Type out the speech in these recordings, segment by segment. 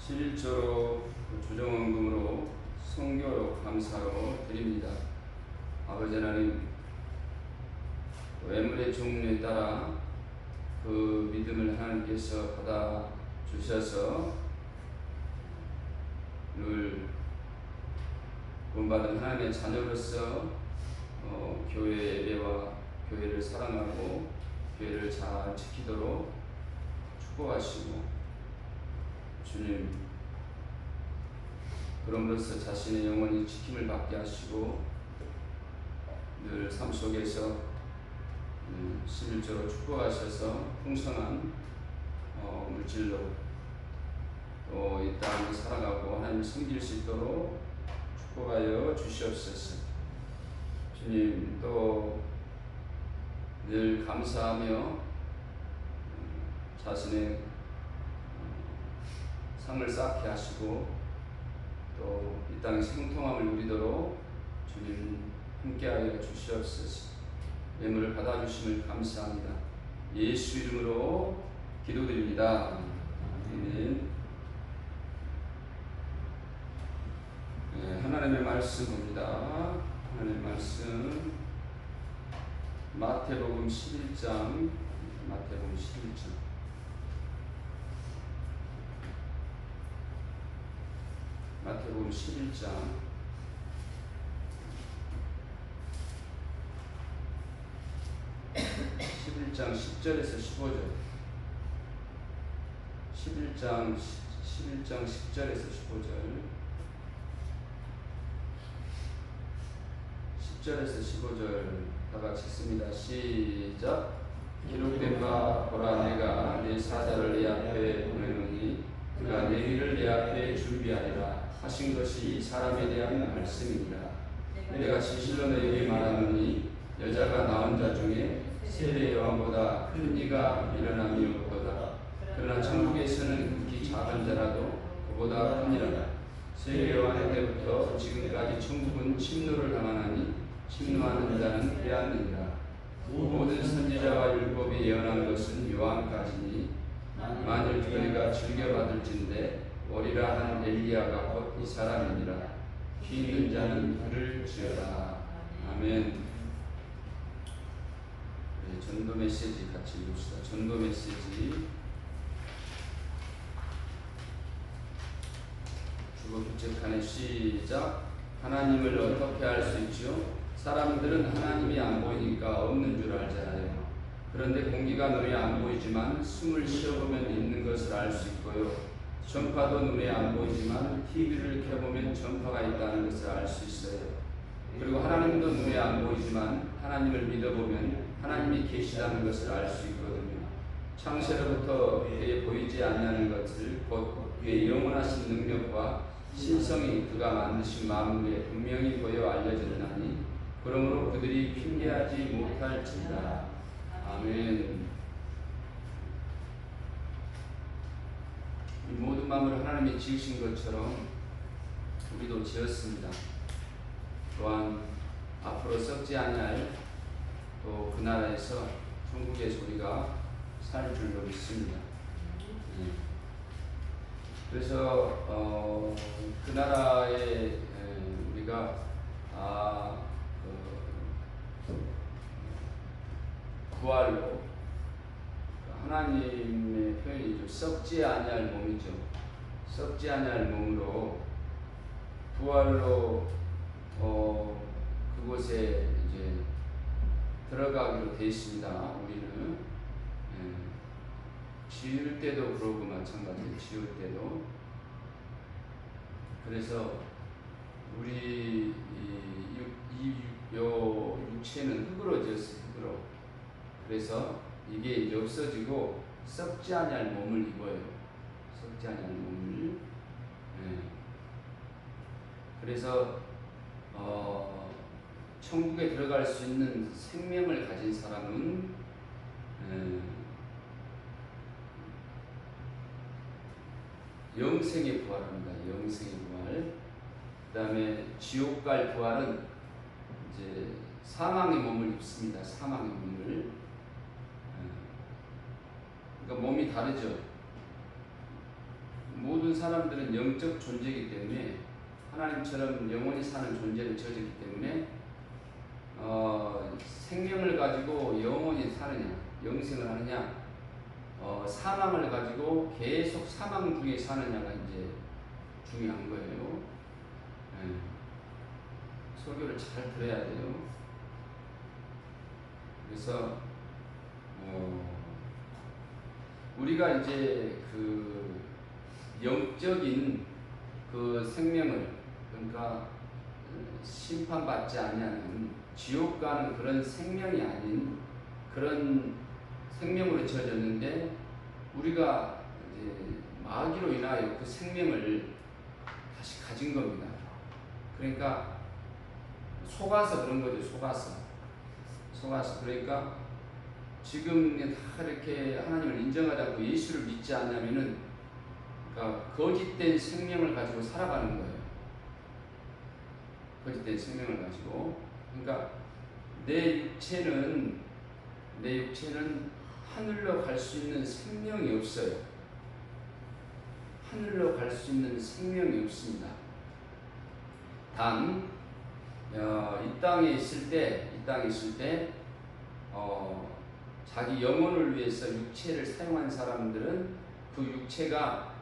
11조로 조정원금으로 성교 감사로 드립니다. 아버지 하나님, 외물의 종류에 따라 그 믿음을 하나님께서 받아 주셔서 늘 구원받은 하나님의 자녀로서 교회 예배와 교회를 사랑하고 교회를 잘 지키도록 축복하시고, 주님, 그럼으로써 자신의 영혼이 지킴을 받게 하시고 늘 삶 속에서 11조로 축복하셔서 풍성한 물질로 또 이 땅을 살아가고 하나님을 섬길 수 있도록 축복하여 주시옵소서. 주님, 또 늘 감사하며 자신의 상을 쌓게 하시고 또 이 땅의 생통함을 누리도록 주님 함께하여 주시옵소서. 예물을 받아주심을 감사합니다. 예수 이름으로 기도드립니다. 아멘. 하나님의 말씀입니다. 하나님의 말씀 마태복음 11장 마태복음 11장 마태복음 11장 10절에서 15절 11장 10절에서 15절 10절에서 15절 다같이 읽습니다. 시작. 기록된 바 보라, 내가 네 사자를 네 앞에 보내노니 그가 내 일을 내 앞에 준비하리라 하신 것이 이 사람에 대한 말씀이니라. 내가 진실로 너희에게 말하노니 여자가 낳은 자 중에 세례 요한보다 큰 이가 일어남이 없도다. 그러나 천국에서는 극히 작은 자라도 그보다 크니라. 세례 요한의 때부터 지금까지 천국은 침노를 당하나니 침노하는 자는 빼앗느니라. 모든 선지자와 율법이 예언한 것은 요한까지니 만일 저희가 즐겨받을진대 오리라 한 엘리야가 곧 이 사람이니라. 귀 있는 자는 귀를 지어라. 아멘. 전도 메시지 같이 읽읍시다. 전도 메시지 주보 교책칸에 시작. 하나님을 어떻게 알 수 있죠? 사람들은 하나님이 안 보이니까 없는 줄 알잖아요. 그런데 공기가 눈에 안 보이지만 숨을 쉬어보면 있는 것을 알 수 있고요. 전파도 눈에 안 보이지만 TV를 켜보면 전파가 있다는 것을 알 수 있어요. 그리고 하나님도 눈에 안 보이지만 하나님을 믿어보면 하나님이 계시다는 것을 알 수 있거든요. 창세로부터 그에 보이지 않는 것을 곧 그의 영원하신 능력과 신성이 그가 만드신 만물에 분명히 보여 알려졌나니 그러므로 그들이 핑계하지 못할지라. 아멘. 이 모든 만물을 하나님이 지으신 것처럼 우리도 지었습니다. 또한 앞으로 썩지 아니할 또 그 나라에서 천국의 소리가 살 줄로 믿습니다. 그래서 그 나라에 우리가 부활로 하나님의 표현이죠. 썩지 아니할 몸이죠. 썩지 아니할 몸으로 부활로 그곳에 이제 들어가기로 되어 있습니다. 우리는 지을 때도 그러고 마찬가지예요. 지을 때도. 그래서 우리 이 육체는 흙으로 지었어요. 흙으로. 그래서 이게 이제 없어지고 썩지 아니할 몸을 입어요. 썩지 아니할 몸을. 그래서 천국에 들어갈 수 있는 생명을 가진 사람은 영생의 부활입니다. 영생의 부활. 그 다음에 지옥 갈 부활은 이제 사망의 몸을 입습니다. 사망의 몸을. 그러니까 몸이 다르죠. 모든 사람들은 영적 존재이기 때문에 하나님처럼 영원히 사는 존재를 지어졌기 때문에 생명을 가지고 영원히 사느냐, 영생을 하느냐, 사망을 가지고 계속 사망 중에 사느냐가 이제 중요한 거예요. 네. 설교를 잘 들어야 돼요. 그래서 우리가 이제 그 영적인 그 생명을, 그러니까 심판받지 아니하는 지옥 가는 그런 생명이 아닌 그런 생명으로 지어졌는데, 우리가 이제 마귀로 인하여 그 생명을 다시 가진 겁니다. 그러니까 속아서 그런 거죠. 속아서. 그러니까 지금 다 이렇게 하나님을 인정하지 않고 예수를 믿지 않냐면은, 그러니까 거짓된 생명을 가지고 살아가는 거예요. 거짓된 생명을 가지고. 그러니까 내 육체는 하늘로 갈 수 있는 생명이 없어요. 하늘로 갈 수 있는 생명이 없습니다. 단 이 땅에 있을 때 자기 영혼을 위해서 육체를 사용한 사람들은 그 육체가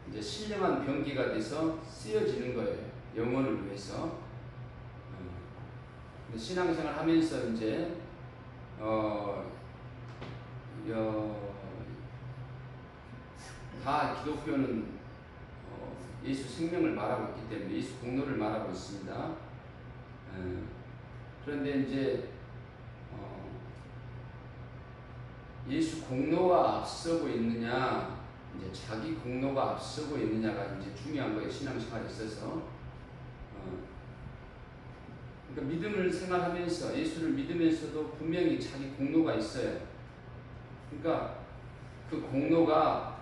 이제 신령한 병기가 돼서 쓰여지는 거예요. 영혼을 위해서. 신앙생활 하면서 이제 다 기독교는 예수 생명을 말하고 있기 때문에 예수 공로를 말하고 있습니다. 그런데 이제 예수 공로가 앞서고 있느냐, 이제 자기 공로가 앞서고 있느냐가 이제 중요한 거예요. 신앙생활에 있어서. 그러니까 믿음을 생활하면서, 예수를 믿으면서도 분명히 자기 공로가 있어요. 그러니까 그 공로가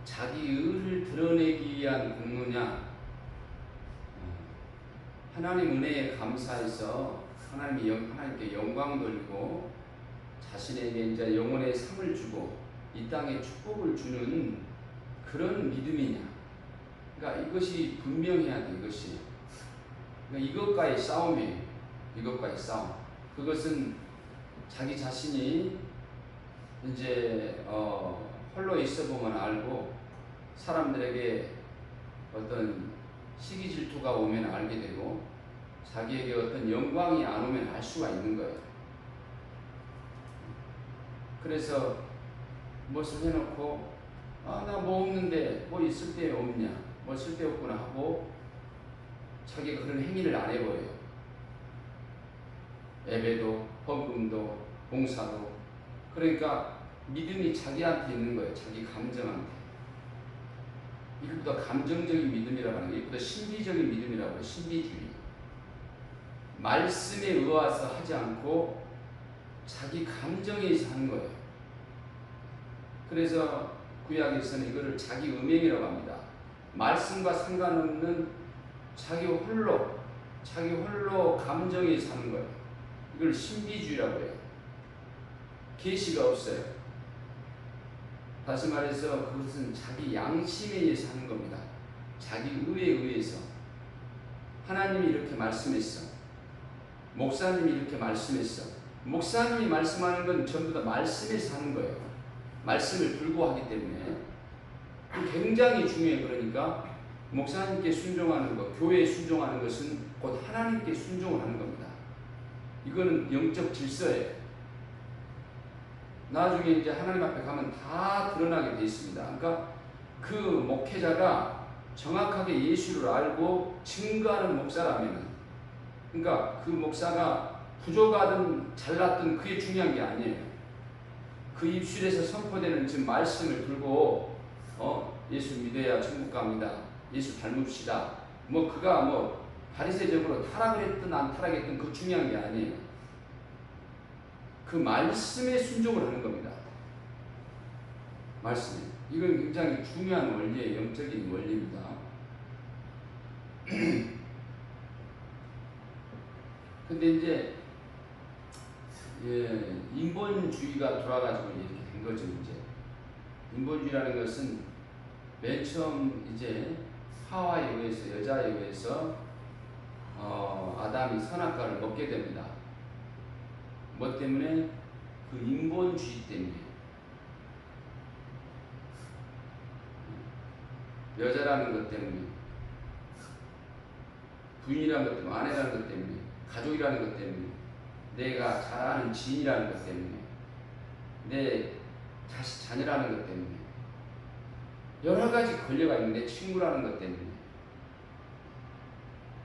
자기 의를 드러내기 위한 공로냐, 하나님 은혜에 감사해서 하나님께 영광 돌리고 자신에게 이제 영혼의 상을 주고 이 땅에 축복을 주는 그런 믿음이냐. 그러니까 이것이 분명해야 돼. 이것이. 그러니까 이것과의 싸움이에요. 이것과의 싸움. 그것은 자기 자신이 이제 홀로 있어 보면 알고, 사람들에게 어떤 시기 질투가 오면 알게 되고, 자기에게 어떤 영광이 안 오면 알 수가 있는 거예요. 그래서 무엇을 해놓고 나 뭐 없는데 뭐 있을 데 없냐, 뭐 쓸데없구나 하고 자기가 그런 행위를 안 해버려요. 예배도, 헌금도, 봉사도. 그러니까 믿음이 자기한테 있는 거예요. 자기 감정한테. 이것보다 감정적인 믿음이라고 하는 게, 이것보다 신비적인 믿음이라고 해요. 신비주의. 말씀에 의해서 하지 않고 자기 감정에 의해서 하는 거예요. 그래서 구약에서는 이거를 자기 음행이라고 합니다. 말씀과 상관없는 자기 홀로 감정에 사는 거예요. 이걸 신비주의라고 해요. 계시가 없어요. 다시 말해서 그것은 자기 양심에 의해서 하는 겁니다. 자기 의에 의해서. 하나님이 이렇게 말씀했어. 목사님이 이렇게 말씀했어. 목사님이 말씀하는 건 전부 다 말씀에서 하는 거예요. 말씀을 들고 하기 때문에. 굉장히 중요해요. 그러니까 목사님께 순종하는 것, 교회에 순종하는 것은 곧 하나님께 순종을 하는 겁니다. 이거는 영적 질서예요. 나중에 이제 하나님 앞에 가면 다 드러나게 되어 있습니다. 그러니까 그 목회자가 정확하게 예수를 알고 증거하는 목사라면, 그러니까 그 목사가 부족하든 잘났든 그게 중요한 게 아니에요. 그 입술에서 선포되는 지금 말씀을 들고 예수 믿어야 천국 갑니다. 예수 닮읍시다. 뭐 그가 뭐 바리새적으로 타락했든 안 타락했든 그 중요한 게 아니에요. 그 말씀에 순종을 하는 겁니다. 말씀에. 이건 굉장히 중요한 원리예요. 영적인 원리입니다. 근데 이제 예, 인본주의가 돌아가지고 이렇게 된 거죠. 이제 인본주의라는 것은 맨 처음 이제 하와에 의해서, 여자에 의해서 아담이 선악과를 먹게 됩니다. 뭐 때문에? 그 인본주의 때문에. 여자라는 것 때문에, 부인이라는 것 때문에, 아내라는 것 때문에, 가족이라는 것 때문에, 내가 잘 아는 지인이라는 것 때문에, 내 자녀라는 것 때문에, 여러 가지 권려가 있는 내 친구라는 것 때문에,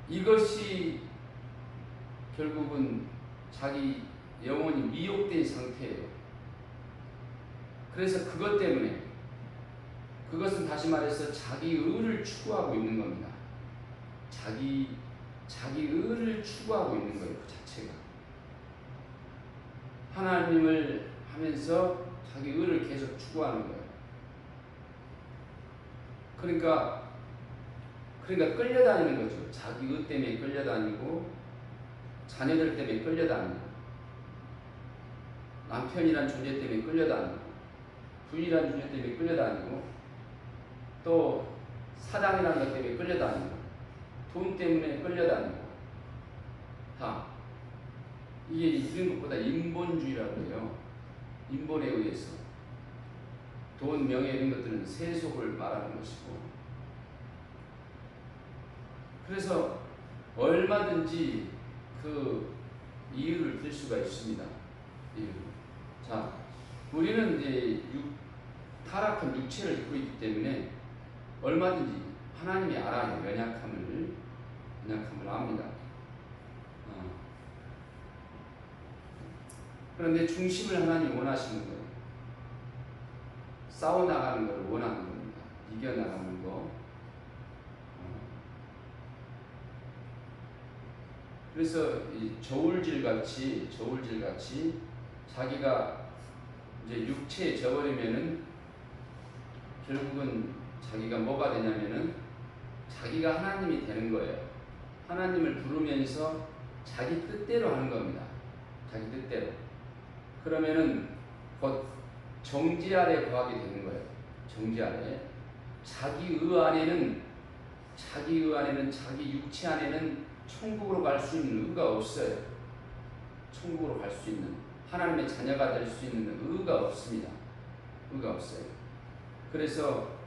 이것이 결국은 자기 영혼이 미혹된 상태예요. 그래서 그것 때문에, 그것은 다시 말해서 자기 의를 추구하고 있는 겁니다. 자기 의를 추구하고 있는 거예요. 그 자체가. 하나님을 하면서 자기 의를 계속 추구하는 거예요. 그러니까 끌려다니는 거죠. 자기 의 때문에 끌려다니고, 자녀들 때문에 끌려다니고, 남편이란 존재 때문에 끌려다니고, 부인이란 존재 때문에 끌려다니고, 또 사랑이라는 것 때문에 끌려다니고, 돈 때문에 끌려다니고, 다 이게 이런 것보다 인본주의라고 해요. 인본에 의해서. 돈, 명예 이런 것들은 세속을 말하는 것이고, 그래서 얼마든지 그 이유를 들 수가 있습니다. 이유. 자, 우리는 이제 타락한 육체를 입고 있기 때문에 얼마든지 하나님이 알아요. 연약함을 압니다. 그런데 중심을 하나님이 원하시는 거예요. 싸워나가는 것을 원하는 겁니다. 이겨나가는 거. 그래서 이 저울질같이 자기가 이제 육체에 져버리면은 결국은 자기가 뭐가 되냐면은 자기가 하나님이 되는 거예요. 하나님을 부르면서 자기 뜻대로 하는 겁니다. 자기 뜻대로. 그러면은 곧 정죄 아래 거하게 되는 거예요. 정죄 아래. 자기 안에는 자기 육체 안에는 천국으로 갈 수 있는 의가 없어요. 천국으로 갈 수 있는, 하나님의 자녀가 될 수 있는 의가 없습니다. 의가 없어요. 그래서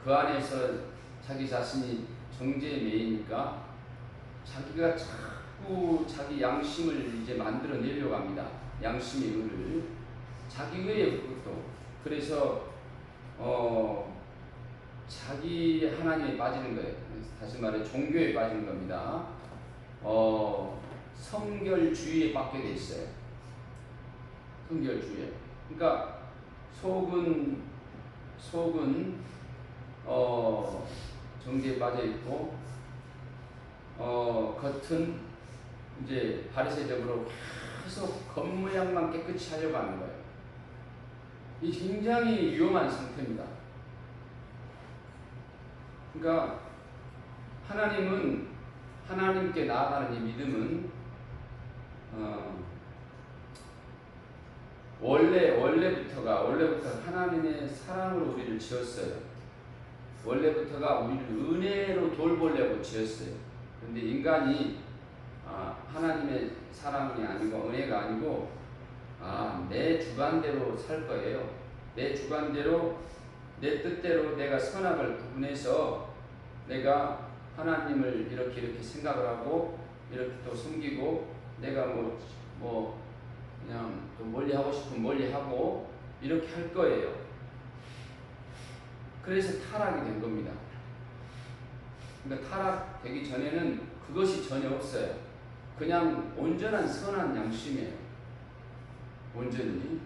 그 안에서 자기 자신이 정죄에 매이니까 자기가 자꾸 자기 양심을 이제 만들어내려고 합니다. 양심의 의를. 자기 의에 그것도. 그래서 자기 하나님에 빠지는 거예요. 다시 말해 종교에 빠지는 겁니다. 성결주의에 빠지게 돼 있어요. 성결주의. 그러니까 속은 정죄에 빠져 있고, 겉은 이제 바리새적으로 계속 겉모양만 깨끗이 하려고 하는 거예요. 이 굉장히 위험한 상태입니다. 그러니까 하나님께 나아가는 이 믿음은 원래부터가 하나님의 사랑으로 우리를 지었어요. 원래부터가 우리를 은혜로 돌보려고 지었어요. 그런데 인간이 하나님의 사랑이 아니고 은혜가 아니고 내 주관대로 살 거예요. 내 주관대로, 내 뜻대로 내가 선악을 구분해서 내가 하나님을 이렇게 생각을 하고 이렇게 또 섬기고, 내가 그냥 또 멀리 하고 싶으면 멀리 하고 이렇게 할 거예요. 그래서 타락이 된 겁니다. 그러니까 타락되기 전에는 그것이 전혀 없어요. 그냥 온전한 선한 양심이에요. 온전히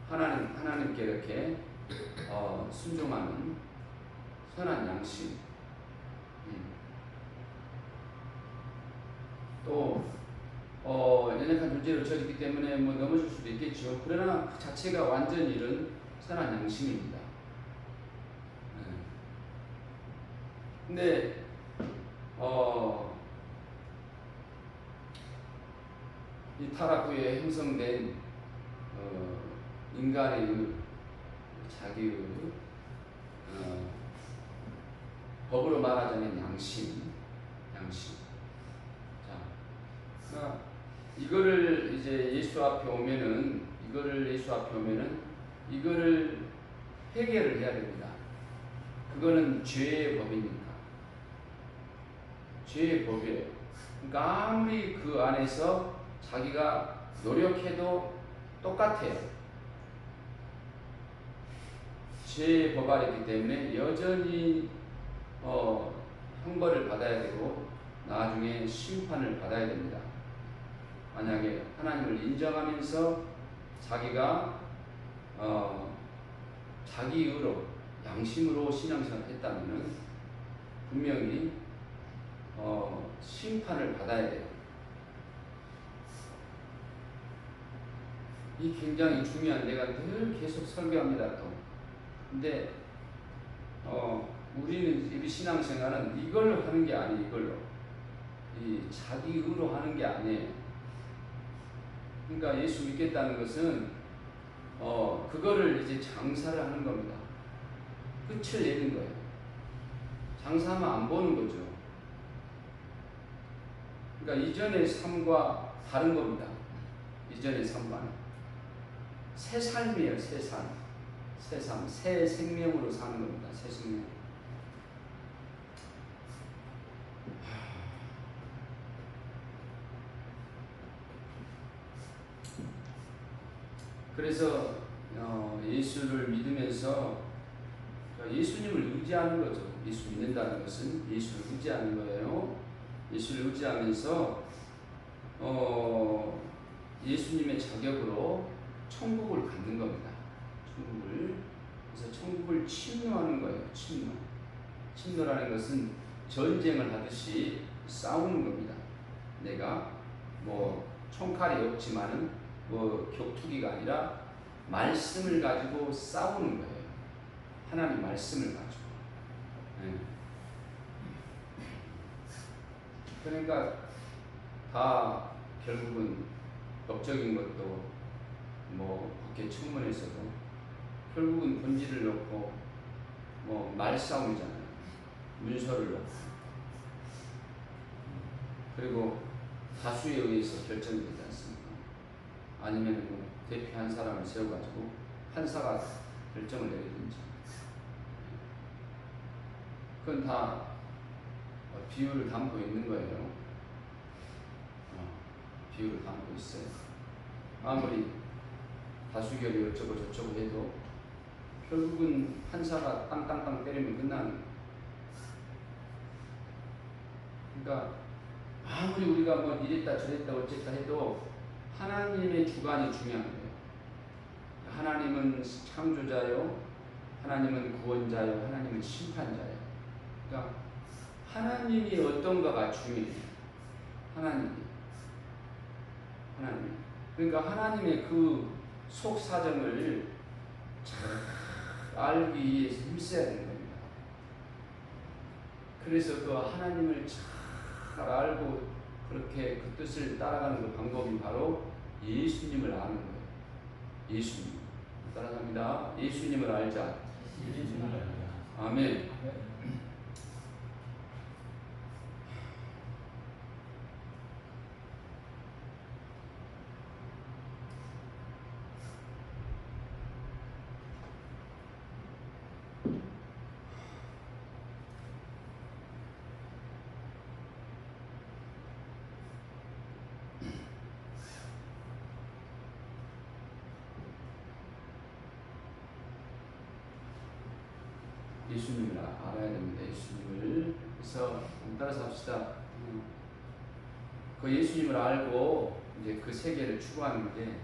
하나님께 이렇게 순종하는 선한 양심. 또 연약한 존재로 저졌기 때문에 넘어질 수도 있겠죠. 그러나 그 자체가 완전히 이런 선한 양심입니다. 근데 이 타락 후에 형성된 인간의 자기의 법으로 말하자면 양심. 자, 그러니까 이거를 이제 예수 앞에 오면은 이거를 해결을 해야 됩니다. 그거는 죄의 법이니까. 죄의 법이에요. 그러니까 아무리 그 안에서 자기가 노력해도 똑같아요. 죄의 법 아래이기 때문에 여전히 형벌을 받아야 되고 나중에 심판을 받아야 됩니다. 만약에 하나님을 인정하면서 자기가 자기 의로 양심으로 신앙생활을 했다면 분명히 심판을 받아야 돼요. 이 굉장히 중요한, 내가 늘 계속 설교합니다. 또 근데 우리 신앙생활은 이걸로 하는 게 아니에요. 이걸로 이 자기 의로 하는 게 아니에요. 그러니까 예수 믿겠다는 것은 그거를 이제 장사를 하는 겁니다. 끝을 내는 거예요. 장사하면 안 보는 거죠. 그러니까 이전의 삶과 다른 겁니다. 이전의 삶과는 새 삶이에요. 새 삶, 새 생명으로 사는 겁니다. 새 생명. 그래서 예수를 믿으면서 예수님을 의지하는 거죠. 예수 믿는다는 것은 예수를 의지하는 거예요. 예수를 의지하면서 예수님의 자격으로 천국을 갖는 겁니다. 그래서 천국을 침노하는 거예요. 침노라는 것은 전쟁을 하듯이 싸우는 겁니다. 내가 뭐 총칼이 없지만은 격투기가 아니라 말씀을 가지고 싸우는 거예요. 하나님 말씀을 가지고. 네. 그러니까 다 결국은 법적인 것도 국회 청문회에서도 결국은 본질을 놓고 말싸움이잖아요. 문서를 놓고. 그리고 다수에 의해서 결정이 되지 않습니까? 아니면 대표 한 사람을 세워가지고 판사가 결정을 내리든지. 그건 다 비유를 담고 있는 거예요. 비유를 담고 있어요. 아무리 다수결이 어쩌고 저쩌고 해도 결국은 판사가 땅땅땅 때리면 끝나는 거예요. 그러니까 아무리 우리가 이랬다 저랬다 어쨌다 해도 하나님의 주관이 중요한 거예요. 하나님은 창조자요, 하나님은 구원자요, 하나님은 심판자요. 그러니까 하나님이 어떤가가 중요해요. 하나님. 그러니까 하나님의 그 속 사정을 잘 알기 위해서 힘써야 되는 겁니다. 그래서 그 하나님을 잘 알고 그렇게 그 뜻을 따라가는 그 방법이 바로 예수님을 아는 거예요. 예수님. 따라갑니다. 예수님을 알자. 아멘. 예수님을 알아야 됩니다. 예수님을. 그래서 따라서 합시다. 그 예수님을 알고 이제 그 세계를 추구하는 게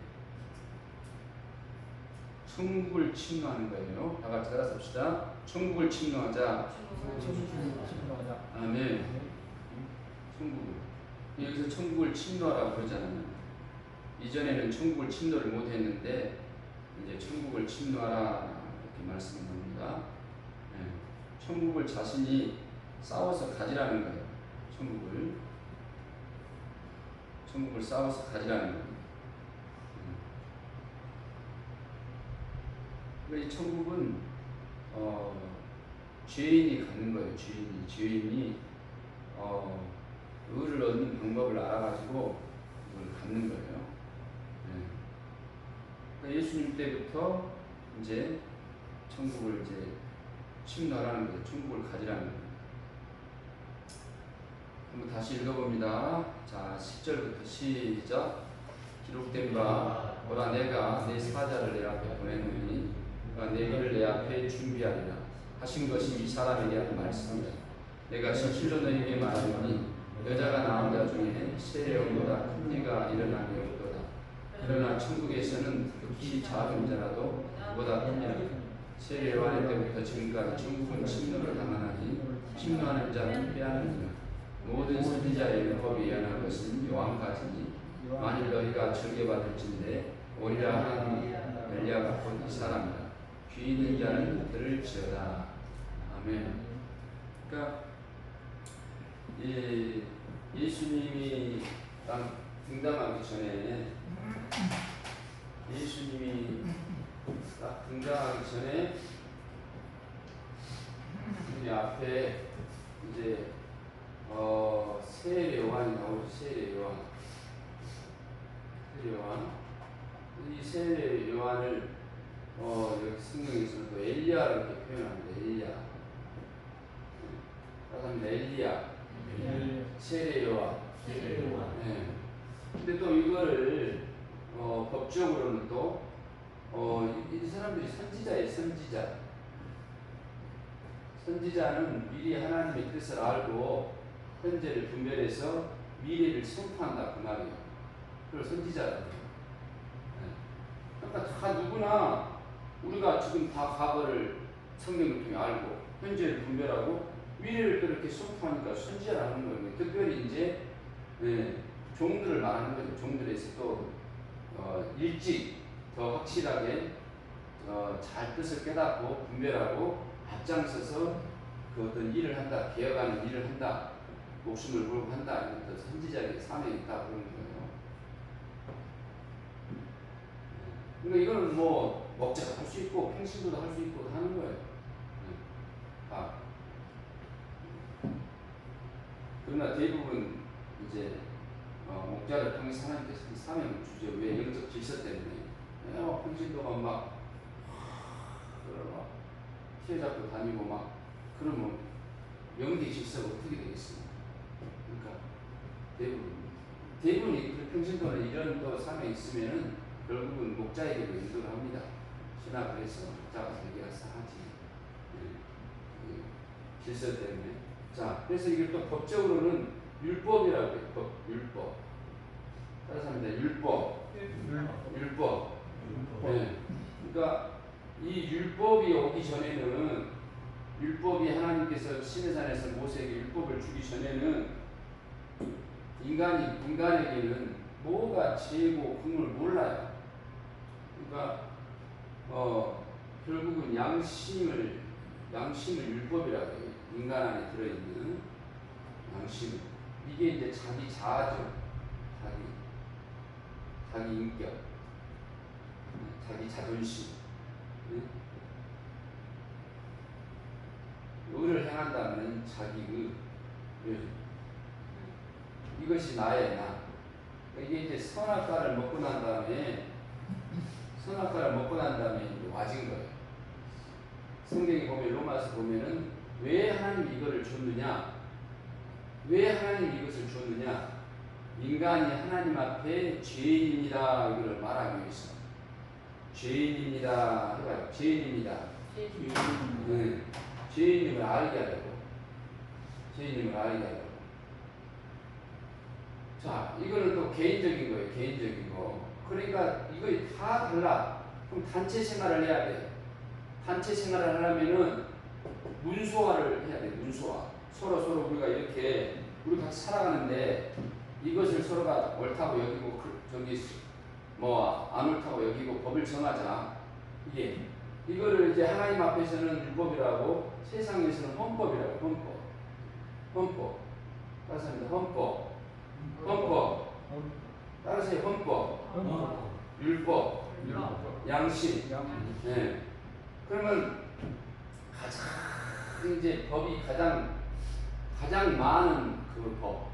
천국을 침노하는 거예요. 다 같이 따라서 합시다. 천국을 침노하자. 아멘. 천국을. 여기서 천국을 침노하라고 그러잖아요. 이전에는 천국을 침노를 못 했는데 이제 천국을 침노하라 이렇게 말씀합니다. 천국을 자신이 싸워서 가지라는 거예요. 천국을 싸워서 가지라는 겁니다. 그러니까 이 천국은 죄인이 갖는 거예요. 죄인이 의를 얻는 방법을 알아가지고 그걸 갖는 거예요. 네. 그러니까 예수님 때부터 이제 천국을 이제 침노하라는 거예요. 천국을 가지라는 거예요. 한번 다시 읽어봅니다. 자, 10절부터 시작. 기록된 바 보라 내가 내 사자를 내 앞에 보내노니 그가 내 길을 내 앞에 준비하리라 하신 것이 이 사람에게 한 말씀이다. 내가 실로 너희에게 말하노니 여자가 낳은 자 중에 세례원보다 큰 이가 일어남이 없도다. 그러나 천국에서는 극히 작은 자라도 그보다 크니라. 세례요한 때부터 지금까지 천국은 침노를 당하나니 침노하는 자는 빼앗느니라. 모든 선지자의 율법이 예언한 것은 요한까지니 만일 너희가 절개받을진대 오리라 하는 엘리야가 곧 이 사람이라. 귀 있는 자는 들을지어다. 아멘. 그러니까 예수님이 딱 등장하기 전에 우리 앞에 이제 세례 요한이 나오죠. 세례 요한. 이 세례 요한을 여기 성경에서는 또 엘리야를 이렇게 표현합니다. 엘리야. 그다음에 엘리야. 세례 요한. 네. 근데 또 이거를 법적으로는 또 이 사람들이 선지자예요. 선지자는 미리 하나님의 뜻을 알고 현재를 분별해서 미래를 선포한다 그 말이에요. 그걸 선지자다. 네. 그러니까 다 누구나 우리가 지금 다 과거를 성경을 통해 알고 현재를 분별하고 미래를 또 이렇게 선포하니까 선지자라는 거예요. 특별히 이제 종들을 말하는 거죠. 종들에서 또 일찍 더 확실하게 잘 뜻을 깨닫고 분별하고 앞장서서 그 어떤 일을 한다, 개혁하는 일을 한다, 목숨을 걸고 한다, 이런 또 선지자의 사명이 있다 그러는 거예요. 그러니까 이거는 뭐 목자도 할 수 있고 평신도도 할 수 있고 하는 거예요. 그러나 대부분 이제 목자를 통해서 하나님께서 그 사명을 주죠. 왜? 영적 질서 때문에. 평신도가 막 피해 잡고 다니고 막 그러면 영계 질서가 어떻게 되겠습니까? 그러니까 대부분이 그 평신도는 이런 또 사명이 있으면은 결국은 목자에게도 인도를 합니다. 신학을 해서 목자가 해결해서 하지. 질서 때문에. 자, 그래서 이걸 또 법적으로는 율법이라고 해요. 율법. 따라서 합니다. 율법. 네. 그러니까 이 율법이 오기 전에는 율법이 하나님께서 시내산에서 모세에게 율법을 주기 전에는 인간에게는 뭐가 죄고 그걸 몰라요. 그러니까 결국은 양심을 율법이라고 해요. 인간 안에 들어있는 양심. 이게 이제 자기 자아죠. 자기 인격, 자기 자존심. 의를 행한다면 자기 이것이 나의 나. 이게 이제 선악과를 먹고 난 다음에 이제 와진 거예요. 성경에 보면 로마서 보면은 왜 하나님이 이거를 줬느냐? 왜 하나님이 이것을 줬느냐? 인간이 하나님 앞에 죄인입니다. 이걸 말하기 위해서. 죄인입니다. 해봐요. 죄인입니다. 죄인임을 알게 하려고. 자, 이거는 또 개인적인 거예요. 개인적인 거. 그러니까 이거 다 달라. 그럼 단체 생활을 해야 돼. 단체 생활을 하려면은 문소화를 해야 돼. 문소화. 서로 우리가 이렇게 우리 같이 살아가는데 이것을 서로가 옳다고 여기고 안 옳다고 여기고 법을 정하자. 이거를 이제 하나님 앞에서는 율법이라고 세상에서는 헌법이라고. 헌법. 따라서 합니다. 헌법. 따라서 헌법. 율법. 양심. 네. 그러면 가장 이제 법이 가장 많은 그 법,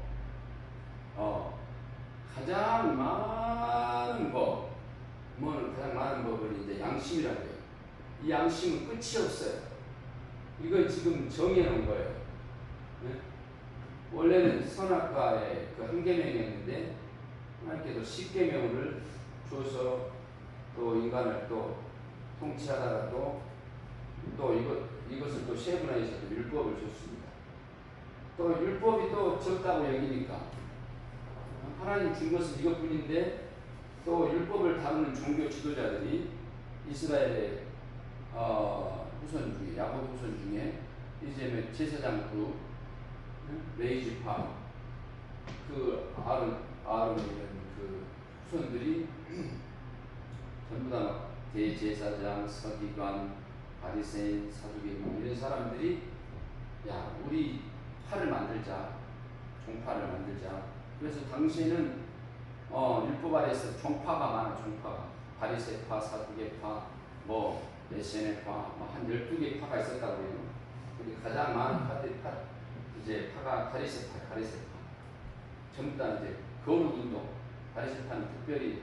가장 많은 법, 가장 많은 법을 이제 양심이라고 해요. 이 양심은 끝이 없어요. 이걸 지금 정해놓은 거예요. 네? 원래는 선악과의 그 한 계명이었는데 하나님께서 10계명을 줘서 또 인간을 또 통치하다가 또 이것을 또 세분화해서 또 율법을 줬습니다. 또 율법이 또 적다고 여기니까 하나님 준 것은 이것뿐인데 또 율법을 다루는 종교 지도자들이 이스라엘의 후손 중에 야곱 후손 중에 이제 제사장 그 레이지파 그 아론이라는 그 후손들이 전부 다 대제사장, 서기관, 바리새인, 사두개인 이런 사람들이 야 우리 파를 만들자, 종파를 만들자. 그래서 당시에는 율법 아래에서 종파가 많아. 종파가 바리새파, 사두개파, 에세네파 한 12개 파가 있었다고 해요. 근데 가장 많은 파가 바리새파. 전부 다 이제 거룩 운동. 바리새파는 특별히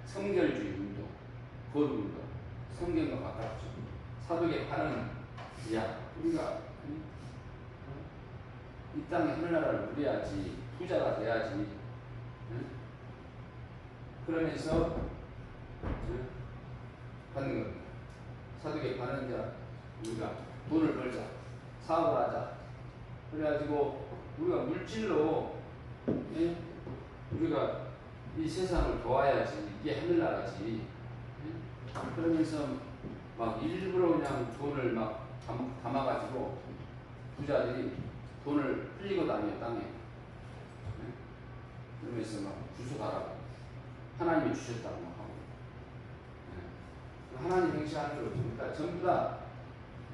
성결주의 운동, 거룩 운동, 성경과 가깝죠. 사두개파는 우리가 이 땅에 하늘나라를 누려야지, 부자가 돼야지. 그러면서 받는 겁니다. 사두개파는 우리가 돈을 벌자, 사업을 하자. 그래가지고 우리가 물질로 우리가 이 세상을 도와야지, 이게 하늘나라지. 그러면서 막 일부러 그냥 돈을 막 담아가지고 부자들이 돈을 흘리고 다녀요, 땅에. 그러면서 막 주워가라고. 하나님이 주셨다고 막 하고. 하나님 행시하는 거죠. 그러니까 전부 다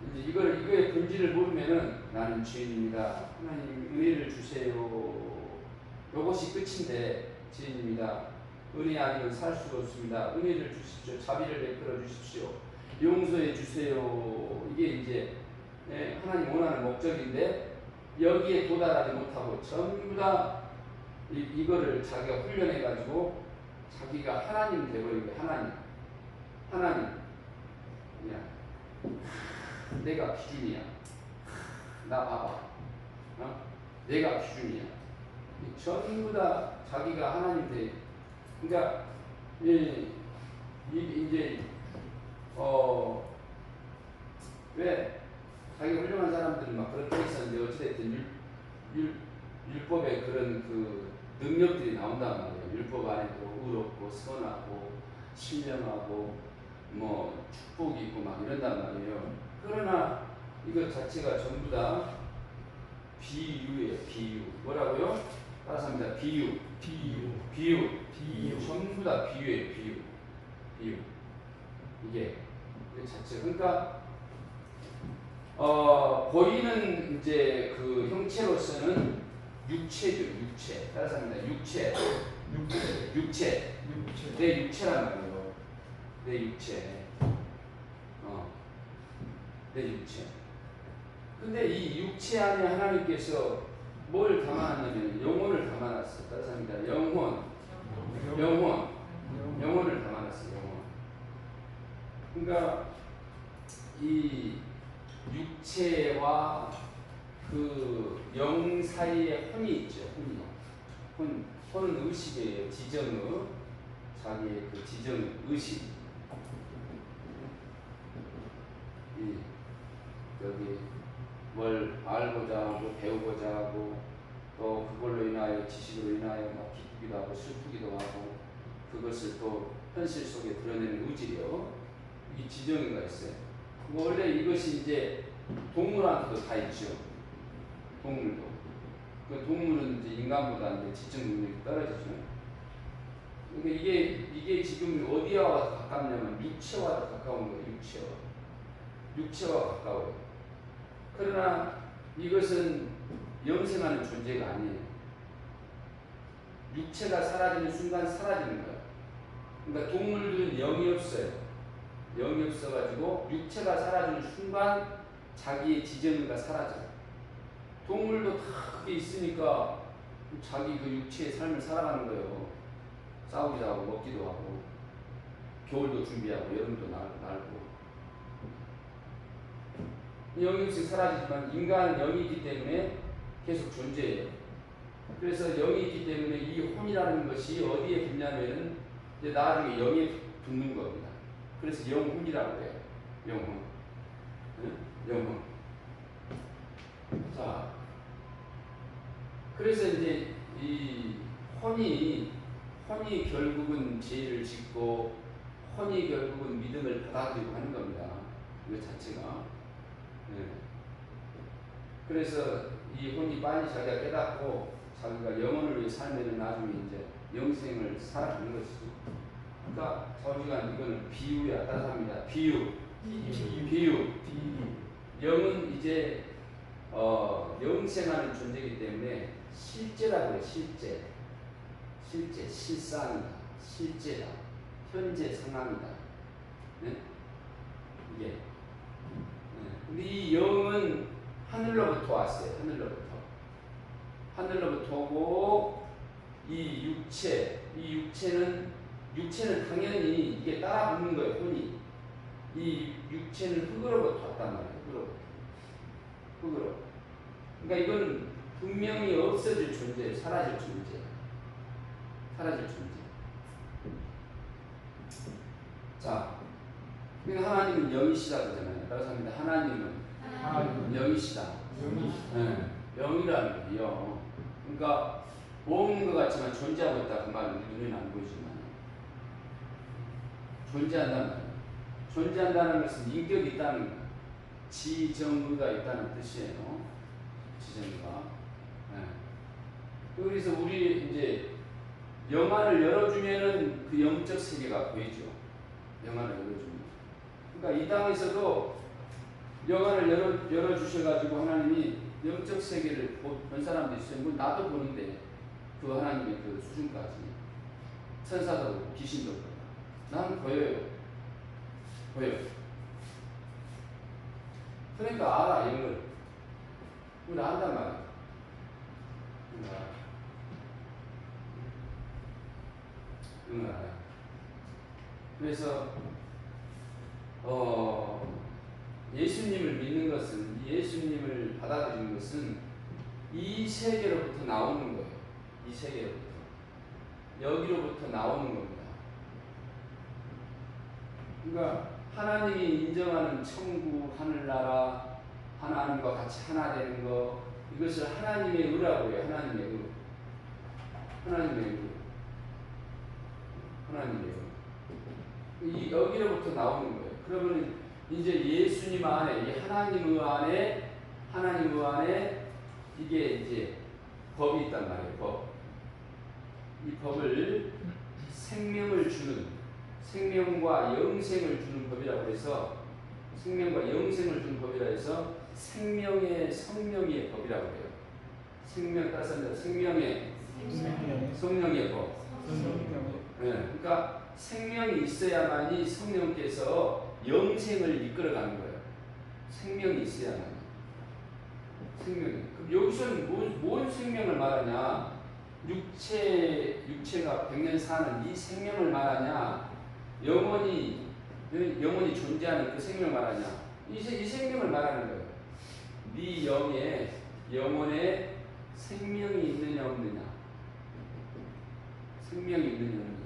이제 이거의 본질을 모르면은 나는 죄인입니다. 하나님 은혜를 주세요. 이것이 끝인데 죄인입니다. 은혜 아니면 살 수가 없습니다. 은혜를 주십시오. 자비를 베풀어 주십시오. 용서해 주세요. 이게 이제 하나님 원하는 목적인데 여기에 도달하지 못하고 전부 다 이거를 자기가 훈련해 가지고 자기가 하나님 되버린 거예요. 하나님 내가 기준이야. 나 봐봐. 내가 기준이야. 전부 다 자기가 하나님 돼. 그러니까 이제 왜 자기가 훌륭한 사람들은 막 그렇게 했었는데 어찌됐든 율법에 그런 그 능력들이 나온단 말이에요. 율법 안에도 의롭고 선하고 신령하고 축복이 있고 막 이런단 말이에요. 그러나 이것 자체가 전부 다 비유예요. 비유. 뭐라고요? 따라서 합니다. 비유. 전부 다 비유예요. 비유. 이게 그 자체. 그러니까 보이는 이제 그 형체로서는 육체죠. 육체. 따라서 합니다. 육체. 내 육체란 말이에요. 내 육체. 내 육체. 근데 이 육체 안에 하나님께서 뭘 담아놨냐면 영혼을 담아놨어요. 따라서 합니다. 영혼을 담아놨어요. 영혼. 그러니까 이 육체와 그 영 사이에 혼이 있죠. 혼은 의식이에요. 지정의. 자기의 그 지정 의식. 여기 뭘 알고자 하고 배우고자 하고 또 그걸로 인하여 지식으로 인하여 막 기쁘기도 하고 슬프기도 하고 그것을 또 현실 속에 드러내는 의지력 이 지정의가 있어요. 원래 이것이 이제 동물한테도 다 있죠. 동물도. 그 동물은 이제 인간보다 이제 지적 능력이 떨어지죠. 그러니까 이게 지금 어디와 가깝냐면 육체와 가까운 거예요. 육체와 가까워요. 그러나 이것은 영생하는 존재가 아니에요. 육체가 사라지는 순간 사라지는 거예요. 그러니까 동물들은 영이 없어요. 영이 없어가지고 육체가 사라지는 순간 자기의 지정의가 사라져요. 동물도 다 그게 있으니까 자기 그 육체의 삶을 살아가는 거예요. 싸우기도 하고 먹기도 하고 겨울도 준비하고 여름도 날고. 영이 없이 사라지지만 인간은 영이 있기 때문에 계속 존재해요. 그래서 영이 있기 때문에 이 혼이라는 것이 어디에 붙냐면은 이제 나중에 영에 붙는 겁니다. 그래서 영혼이라고 해요. 영혼. 응? 영혼. 자, 그래서 이제 이 혼이 결국은 죄를 짓고 혼이 결국은 믿음을 받아들이고 하는 겁니다. 이거 자체가. 네. 그래서 이 혼이 빨리 자기가 깨닫고 자기가 영혼을 위해 살면 나중에 이제 영생을 살아가는 것이죠. 그러니까 자우지간 이거는 비유야 따라합니다. 비유. 영은 이제 영생하는 존재이기 때문에 실제라고 해요. 실제, 실상이다, 실제다, 현재 상황이다. 네? 이게. 네. 근데 이 영은 하늘로부터 왔어요. 하늘로부터 오고 이 육체는 당연히 이게 따라 붙는 거예요. 혼이. 이 육체는 흙으로부터 왔단 말이에요. 흙으로. 그러니까 이건 분명히 없어질 존재예요. 사라질 존재. 자, 그러니까 하나님은 영이시다 그러잖아요. 따라서 합니다. 하나님은 영이시다. 네, 영이라는 거예요. 그러니까 없는 것 같지만 존재하고 있다. 그 말은 눈에는 안 보이지만 존재한다는 거예요. 존재한다는 것은 인격이 있다는 거예요. 지정의가 있다는 뜻이에요. 지정의가. 네. 그래서 우리 이제 영안을 열어주면은 그 영적 세계가 보이죠. 영안을 열어주면. 그러니까 이 땅에서도 영안을 열어주셔가지고 하나님이 영적 세계를 본 사람도 있어요. 뭐 나도 보는데 그 하나님의 그 수준까지 천사도 보고 귀신도 보고 나는 보여요. 그러니까 알아 영을. 우리 안단 말이야. 영을 알아요. 그래서 예수님을 믿는 것은, 예수님을 받아들이는 것은 이 세계로부터 나오는 거예요. 이 세계로부터. 여기로부터 나오는 겁니다. 그러니까 하나님이 인정하는 천국, 하늘나라, 하나님과 같이 하나 되는 거, 이것을 하나님의 의라고 해요. 하나님의 의. 여기로부터 나오는 거예요. 그러면 이제 예수님 안에, 이 하나님 안에 이게 이제 법이 있단 말이에요. 법. 이 법을 생명과 영생을 주는 법이라고 해서 생명의 성령의 법이라고 해요. 성령의 법. 네, 그러니까 생명이 있어야만이 성령께서 영생을 이끌어가는 거예요. 생명이 있어야만. 그럼 여기서는 뭔 생명을 말하냐? 육체가 100년 사는 이 생명을 말하냐? 영원히 존재하는 그 생명을 말하냐? 이 생명을 말하는 거예요. 네 영혼에 생명이 있느냐 없느냐? 생명이 있느냐 없느냐?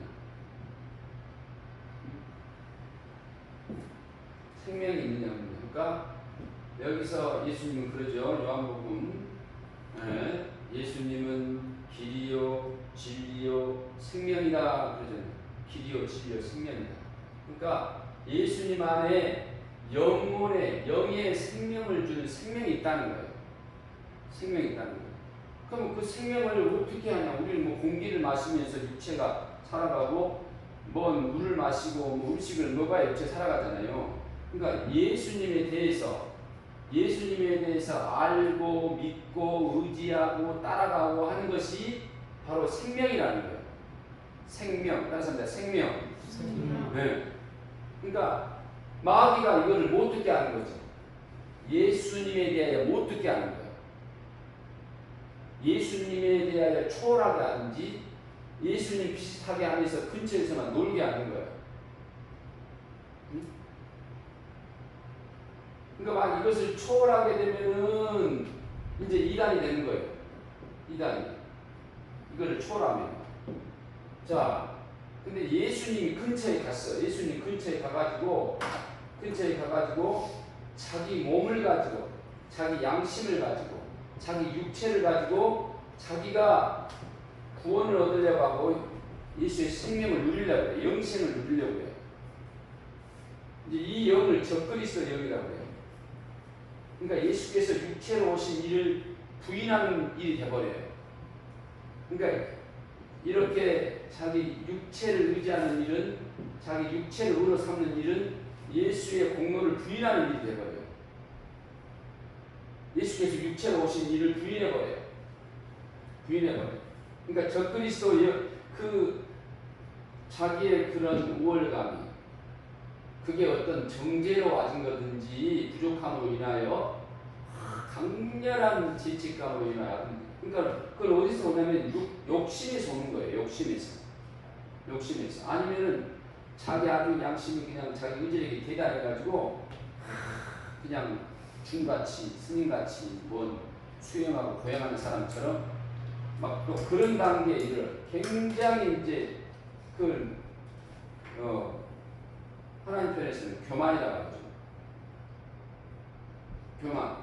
생명이 있느냐 없느냐? 그러니까 여기서 예수님은 그러죠. 요한복음. 네. 예수님은 길이요 진리요 생명이다 그러잖아요. 길이요 진리요 생명이다. 그러니까 예수님 안에 영의 생명을 주는 생명이 있다는 거예요. 그럼 그 생명을 어떻게 하냐? 우리는 뭐 공기를 마시면서 육체가 살아가고, 뭔 물을 마시고, 뭐 음식을 먹어야 육체 살아가잖아요. 그러니까 예수님에 대해서 알고, 믿고, 의지하고, 따라가고 하는 것이 바로 생명이라는 거예요. 따라서 생명. 네. 그러니까 마귀가 이거를 못 듣게 하는 거죠. 예수님에 대하여 못 듣게 하는 거예요. 예수님에 대하여 초월하게 하든지 예수님 비슷하게 하면서 근처에서만 놀게 하는 거예요. 응? 그러니까 막 이것을 초월하게 되면은 이제 이단이 되는 거예요. 이단이. 이거를 초월하면. 자, 근데 예수님이 근처에 갔어. 예수님 근처에 가가지고 자기 몸을 가지고, 자기 양심을 가지고, 자기 육체를 가지고 자기가 구원을 얻으려고 하고 예수의 생명을 누리려고 해요. 영생을 누리려고 해요. 이제 이 영을 적그리스도 영이라고 해요. 그러니까 예수께서 육체로 오신 일을 부인하는 일이 돼버려요. 그러니까 이렇게 자기 육체를 의지하는 일은, 자기 육체를 의로 삼는 일은 예수의 공로를 부인하는 일이 돼버려요. 예수께서 육체로 오신 일을 부인해버려요. 그러니까 적그리스도의 그 자기의 그런 우월감이, 그게 어떤 정죄로 와진 거든지 부족함으로 인하여 강렬한 죄책감으로 인하여, 그러니까 그걸 어디서 오냐면 욕심에서 오는 거예요. 욕심에서. 아니면은 자기 아주 양심이 그냥 자기 의지력이 대단해가지고 그냥 중같이 스님같이 뭔 수행하고 고행하는 사람처럼 막 또 그런 단계에 이르러 굉장히 이제 그 하나님 편에서는 교만이라고 하죠. 교만.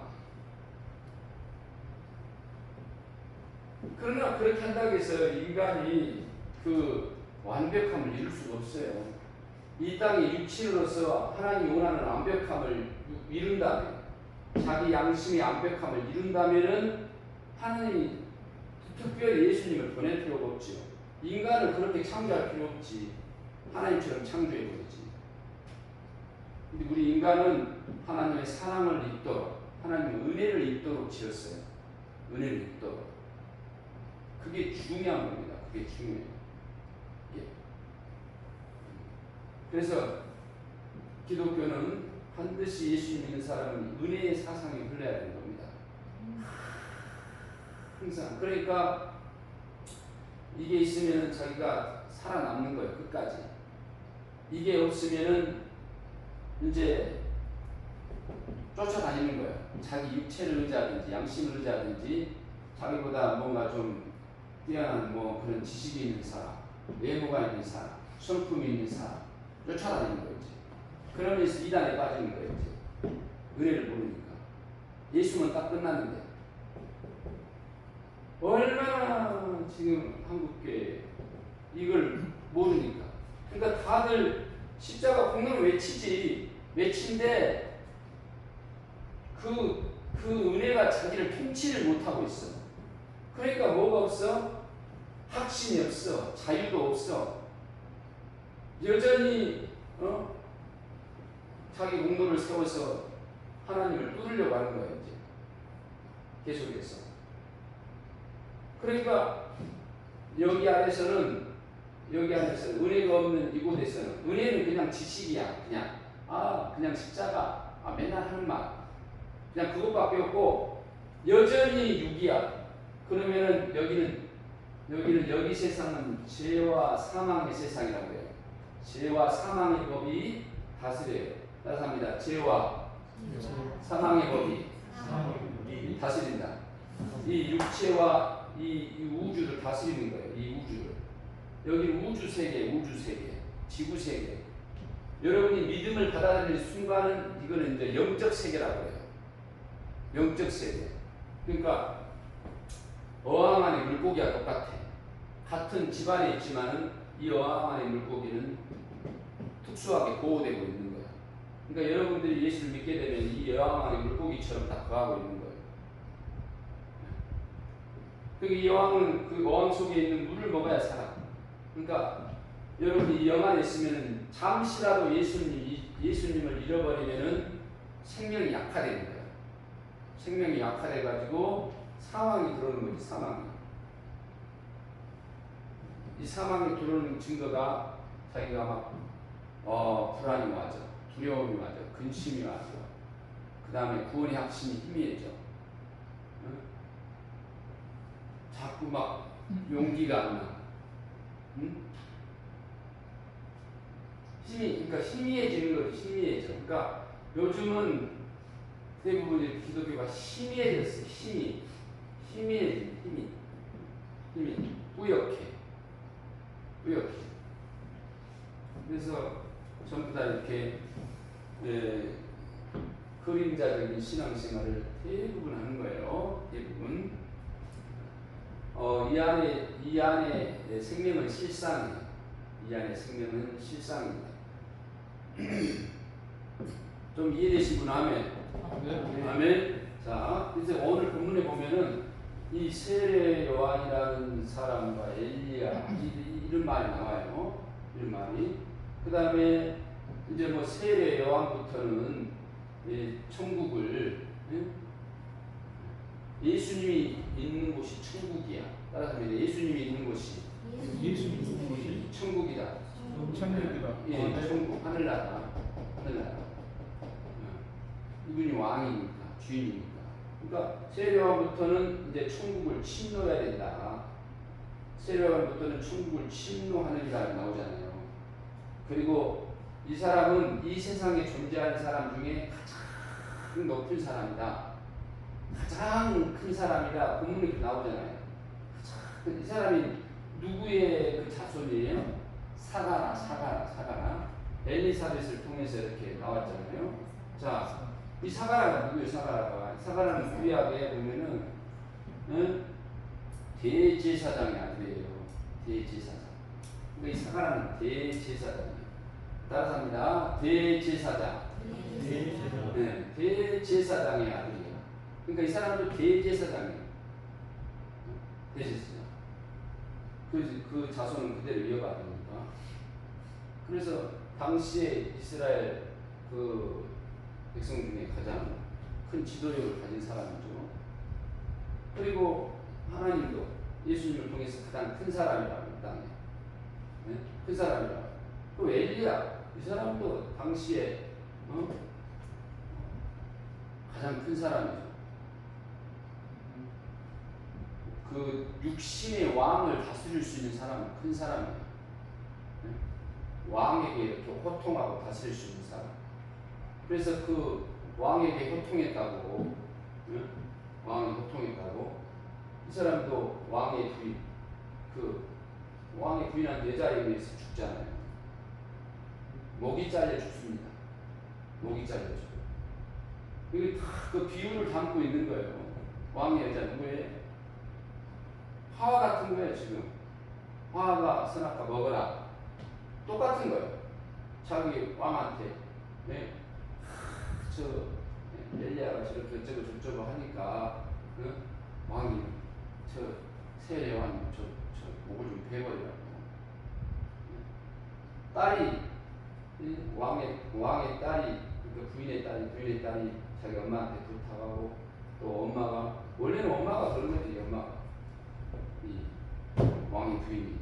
그러나 그렇게 한다고 해서 인간이 그 완벽함을 이룰 수가 없어요. 이 땅의 육신으로서 하나님이 원하는 완벽함을 이룬다면, 자기 양심의 완벽함을 이룬다면은 하나님이 특별히 예수님을 보낼 필요가 없죠. 인간을 그렇게 창조할 필요 없지. 하나님처럼 창조해버리지. 근데 우리 인간은 하나님의 사랑을 입도록, 하나님의 은혜를 입도록 지었어요. 은혜를 입도록. 그게 중요한 겁니다. 그게 중요해요. 예. 그래서 기독교는 반드시 예수님 믿는 사람은 은혜의 사상이 흘러야 되는 겁니다. 항상. 그러니까 이게 있으면 자기가 살아남는 거예요. 끝까지. 이게 없으면은 이제 쫓아다니는 거예요. 자기 육체를 의지하든지 양심을 의지하든지 자기보다 뭔가 좀 뛰어난 뭐 그런 지식이 있는 사람, 외모가 있는 사람, 성품이 있는 사람 쫓아다니는 거예요. 그러면서 이단에 빠지는 거예요. 이제. 은혜를 모르니까. 예수는 딱 끝났는데 얼마나 지금 한국교회 이걸 모르니까. 그러니까 다들 십자가 공로를 외친데 그 은혜가 자기를 통치를 못하고 있어. 그러니까 뭐가 없어? 확신이 없어. 자유도 없어. 여전히 자기 공로를 세워서 하나님을 뚫으려고 하는 거예요. 이제 계속해서. 그러니까 여기 안에서는 은혜가 없는 이곳에서는 은혜는 그냥 지식이야. 그냥 십자가, 맨날 하는 말, 그냥 그것밖에 없고 여전히 육이야. 그러면은 여기 세상은 죄와 사망의 세상이라고 해요. 죄와 사망의 법이 다스려요. 따라서 합니다. 죄와 사망의 법이 다스린다. 이 육체와 이 우주를 다스리는 거예요. 이 우주를. 여기 우주세계, 지구세계. 여러분이 믿음을 받아들이는 순간은 이거는 이제 영적 세계라고 해요. 영적 세계. 그러니까 어항 안의 물고기와 똑같아. 같은 집안에 있지만은 이 어항 안의 물고기는 특수하게 보호되고 있는 거야. 그러니까 여러분들이 예수를 믿게 되면 이 어항 안의 물고기처럼 다 거하고 있는 거예요. 이 어항은 그 어항 속에 있는 물을 먹어야 살아. 그러니까 여러분이 이 영 안에 있으면 잠시라도 예수님을 잃어버리면은 생명이 약화되는 거예요. 생명이 약화돼가지고 사망이 들어오는 거지. 이 사망이 들어오는 증거가 자기가 막 불안이 와져, 두려움이 와죠. 근심이 와죠. 그 다음에 구원의 확신이 희미해져. 응? 자꾸 막 용기가 안 나. 응? 그러니까 희미해지는 거지. 희미해져. 그러니까 요즘은 대부분 기독교가 희미해졌어요. 희미해진 힘이 뿌옇게. 그래서 전부 다 이렇게 그림자적인 신앙생활을 대부분 하는 거예요. 대부분. 이 안에 생명은 실상이에요. 이 안에 생명은 실상입니다. 좀 이해되신 분 아멘. 네. 아멘. 자, 이제 오늘 본문에 보면은 이 세례 요한이라는 사람과 엘리야 이런 말이 나와요. 이런 말이. 그 다음에 이제 뭐 세례 요한부터는 천국을 예수님이 있는 곳이 천국이야. 따라서 예수님이 있는 곳이 천국이다. 천국이다. 예, 천국 하늘나라. 이분이 왕이니까 주인이니까. 그러니까 세례요한부터는 이제 천국을 침노해야 된다. 세례요한부터는 천국을 침노하느니라 나오잖아요. 그리고 이 사람은 이 세상에 존재하는 사람 중에 가장 높은 사람이다. 가장 큰 사람이다. 본문에 나오잖아요. 이 사람이 누구의 그 자손이에요? 사가라. 엘리사벳을 통해서 이렇게 나왔잖아요. 자, 이 사가라가 누구예요? 사가라는 구약에 보면은 대제사장의 아들이에요. 대제사장. 그러니까 이 사가라는 대제사장이에요. 따라서 합니다. 대제사장. 네, 대제사장의 아들이에요. 그러니까 이 사람도 대제사장이에요. 대제사장. 그 자손은 그대로 이어받으니까. 그래서 당시에 이스라엘 그 백성 중에 가장 큰 지도력을 가진 사람이죠. 그리고 하나님도 예수님을 통해서 가장 큰 사람이라고 땅에. 네? 큰 사람이라고. 또 엘리야 이 사람도 당시에 가장 큰 사람이죠. 그 육신의 왕을 다스릴 수 있는 사람은 큰 사람이에요. 네? 왕에게 이렇게 호통하고 다스릴 수 있는 사람. 그래서 그 왕에게 호통했다고, 네? 왕이 호통했다고. 이 사람도 왕의 부인, 그 왕의 부인한 여자에 의해서 죽잖아요. 목이 잘려 죽습니다. 목이 잘려 죽어요. 이게 다 그 비유를 담고 있는 거예요. 왕의 여자 누구예요? 하와 같은 거예요, 지금. 하와가 선악과 먹어라. 똑같은 거예요. 자기 왕한테, 네? 엘리야가 저렇게 어쩌고 하니까, 왕이, 세례요한 목을 좀 베버리라고. 딸이, 왕의 딸이, 그러니까 부인의 딸이 자기 엄마한테 부탁하고, 또 엄마가, 원래는 엄마가 그런 거지, 엄마가. 이 왕의 부인이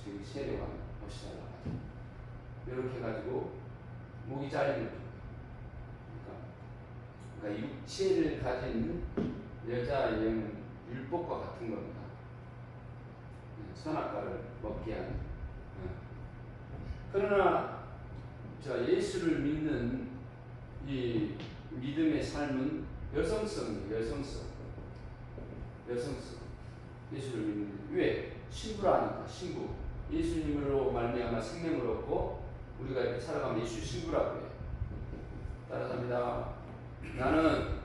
저기 세례요한 모시달라고 하죠. 이렇게 해가지고 목이 잘리는 거죠. 그러니까 육체를 가진 여자의 영은 율법과 같은 겁니다. 선악과를 먹게 하는. 그러나 예수를 믿는 이 믿음의 삶은 여성성이에요. 여성성. 예수를 믿는. 왜? 신부라니까. 신부. 예수님으로 말미암아 생명을 얻고 우리가 이렇게 살아가면 예수 신부라고 해요. 따라서 합니다. 나는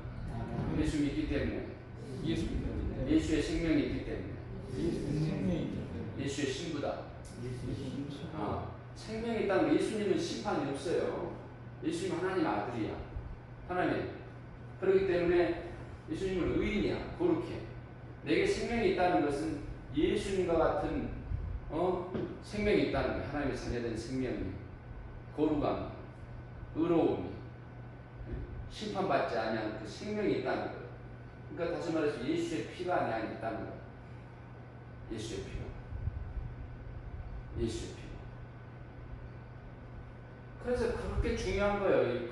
예수 믿기 때문에, 예수의 생명이 있기 때문에, 예수의 신부다. 생명이 있다는 거. 예수님은 심판이 없어요. 예수님은 하나님 아들이야. 하나님. 그렇기 때문에 예수님은 의인이야. 거룩해. 내게 생명이 있다는 것은 예수님과 같은 생명이 있다는 거야. 하나님의 자녀된 생명이, 거룩함, 의로움이, 심판받지 아니하는 그 생명이 있다는 거야. 그러니까 다시 말해서 예수의 피가 내 안에 있다는 거야. 예수의 피가. 그래서 그렇게 중요한 거예요.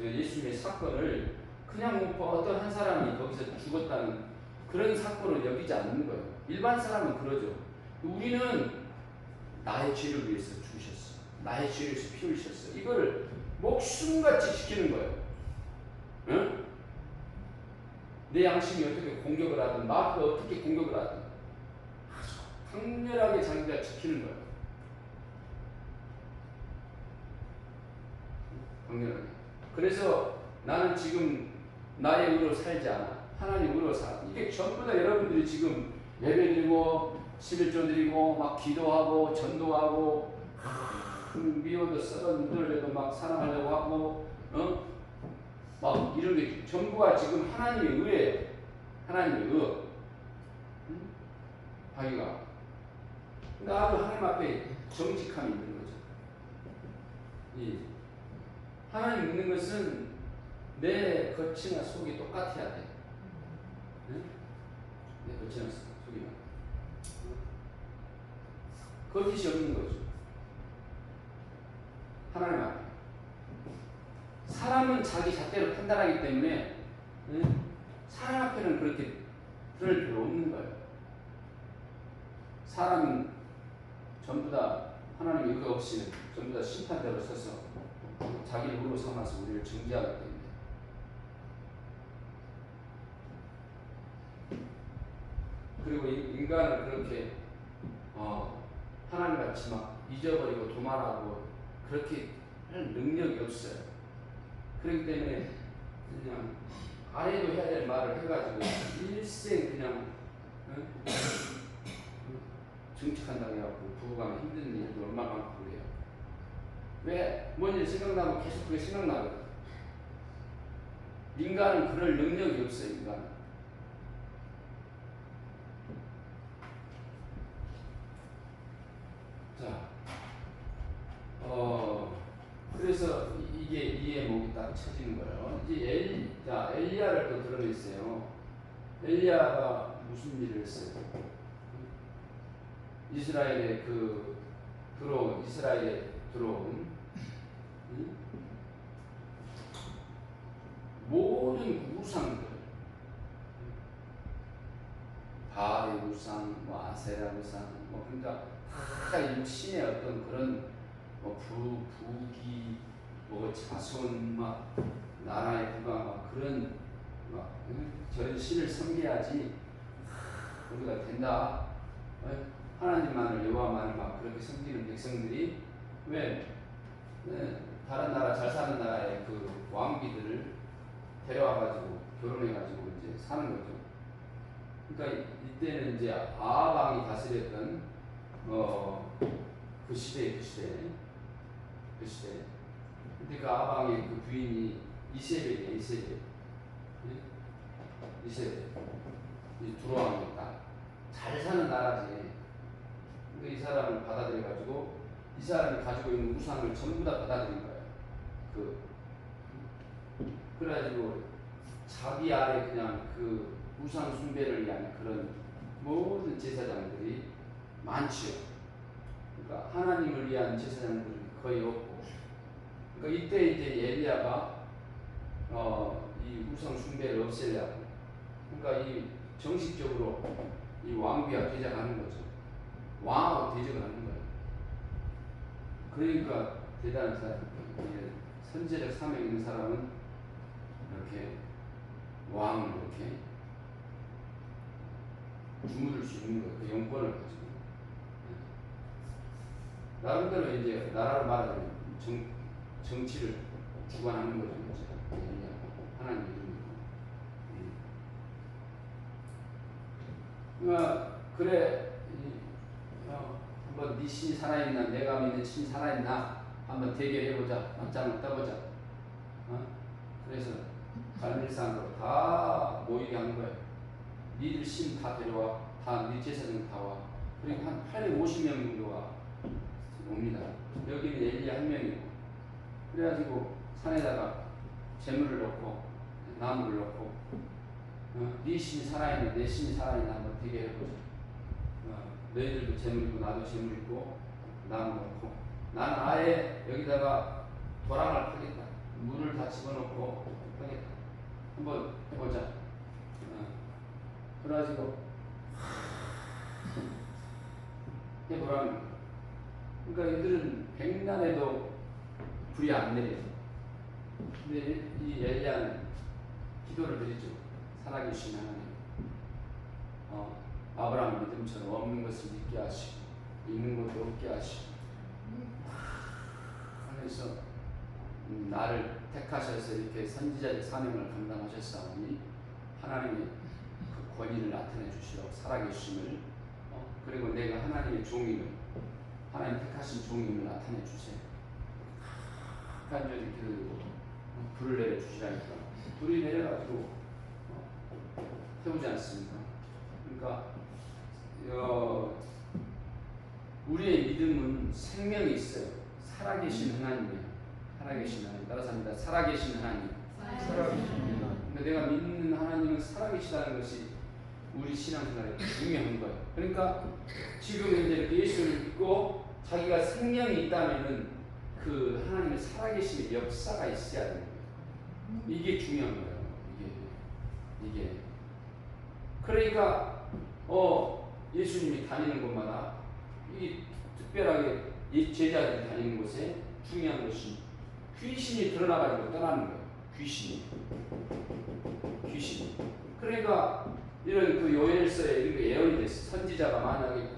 예수님의 사건을 그냥 뭐 어떤 한 사람이 거기서 죽었다는 그런 사건을 여기지 않는 거예요. 일반 사람은 그러죠. 우리는 나의 죄를 위해서 죽으셨어. 나의 죄를 위해서 피 흘리셨어. 이거를 목숨같이 지키는 거예요. 응? 내 양심이 어떻게 공격을 하든 마귀가 어떻게 공격을 하든 아주 강렬하게 자기가 지키는 거예요. 강렬하게. 그래서 나는 지금 나의 의로 살지 않아. 하나님 의로 살아. 이게 전부 다 여러분들이 지금 예배드리고 11조 드리고 막 기도하고 전도하고 미워도 썩은 눈들에도 막 사랑하려고 하고 막 이런 게 전부가 지금 하나님의 의예요. 하나님의 의. 자기가. 그러니까 아주 하나님 앞에 정직함이 있는 거죠. 하나님 믿는 것은 내 겉이나 속이 똑같아야 돼. 네? 내 겉이나 속이나. 거짓이 없는 거죠. 하나님 앞에. 사람은 자기 잣대로 판단하기 때문에 사람 앞에는 그렇게 그럴 필요 없는 거예요. 사람은 전부 다 하나님의 의가 없이 전부 다 심판대로 서서 자기를 의로 삼아서 우리를 정죄하기 때문에. 그리고 인간을 그렇게 하나님같이 막 잊어버리고 도말하고 그렇게 할 능력이 없어요. 그렇기 때문에 그냥 안 해도 해야 될 말을 해가지고 일생 그냥 정직한다고 해갖고 부부간에 힘든 일도 얼마나 많고 그래요. 왜? 뭔 일 생각나면 계속 그게 생각나거든. 인간은 그럴 능력이 없어요. 인간은. 자, 그래서 이게 이해목이 딱 쳐지는 거예요. 이제 엘리야를 또 드러냈어요. 엘리야가 무슨 일을 했어요? 이스라엘에 들어온 모든 우상들, 바알의 우상, 아세라 우상, 그러니까 다 신의 어떤 그런 부기, 자손, 나라의 부가 그런 저런 신을 섬겨야지 우리가 된다. 하나님만을 여호와만을 그렇게 섬기는 백성들이 왜 다른 나라 잘 사는 나라의 그 왕비들을 데려와가지고 결혼해가지고 이제 사는 거죠. 그러니까 이때는 이제 아합 왕이 다스렸던 그 시대. 근데 그 아합 왕의 그 부인이 이세벨이에요. 이세벨. 두로왕이었다. 잘 사는 나라지. 근데 이 사람을 받아들여가지고 이 사람이 가지고 있는 우상을 전부 다 받아들인 거예요. 그래가지고 자기 아래 그냥 그 우상 숭배를 위한 그런 모든 제사장들이 많지요. 그러니까 하나님을 위한 제사장들이 거의 없고. 그러니까 이때 이제 엘리야가 이 우상 숭배를 없애려고. 그러니까 이 정식적으로 이 왕비와 대적하는 거죠. 왕하고 대적을 하는 거예요. 그러니까 대단한 사람, 선제적 사명 있는 사람은 이렇게 왕을 이렇게 주무를 수 있는 거예요. 그 영권을 가지고. 나름대로 이제 나라를 말하자면 정치를 주관하는 거죠. 하나님 이름으로. 그래, 한번 네 신이 살아있나, 내가 믿는 신이 살아있나 한번 대결해보자. 맞짱을 떠보자. 그래서 갈릴산으로 다 모이게 한 거예요. 니들 신 다 데려와. 다 네 제사장 다 와. 그리고 한 850명 정도가 옵니다. 여기는 엘리야 한 명이고. 그래가지고 산에다가 재물을 넣고 나무를 넣고 네 신이 살아있는 내 신이 살아있는 한번 대결해보자. 너희들도 재물 있고 나도 재물 있고 나무 넣고 나는 아예 여기다가 도랑을 파겠다. 물을 다 집어넣고 하겠다. 한번 해보자. 그래가지고 해보라는 거야. 그러니까 이들은 백난에도 불이 안 내려. 근데 이 엘리야는 기도를 드리죠. 살아계신 하나님, 아브라함 믿음처럼 없는 것을 있게 하시고 있는 것도 없게 하시고 그래서 나를 택하셔서 이렇게 선지자의 사명을 감당하셨사오니 하나님의 그 권위를 나타내 주시라고 살아계심을 그리고 내가 하나님의 종임을 하나님 택하신 종임을 나타내 주세요. 간절히 기도드리고 불을 내려 주시라니까 불이 내려가지고 태우지 않습니까? 그러니까 우리의 믿음은 생명이 있어요. 살아계신 하나님이에요. 살아계신 하나님. 따라서 합니다. 살아계신 하나님. 살아계십니다. 근데 내가 믿는 하나님은 살아계시다는 것이 우리 신앙생활에 중요한 거예요. 그러니까 지금 현재 이렇게 예수를 믿고 자기가 생명이 있다면은 그 하나님의 살아계심의 역사가 있어야 되는 거예요. 이게 중요한 거예요. 이게. 그러니까 예수님이 다니는 곳마다 이 특별하게 제자들이 다니는 곳에 중요한 것이 귀신이 드러나가지고 떠나는 거예요. 귀신이. 그러니까 이런 그 요엘서에 이런 게 예언이 됐어. 선지자가 만약에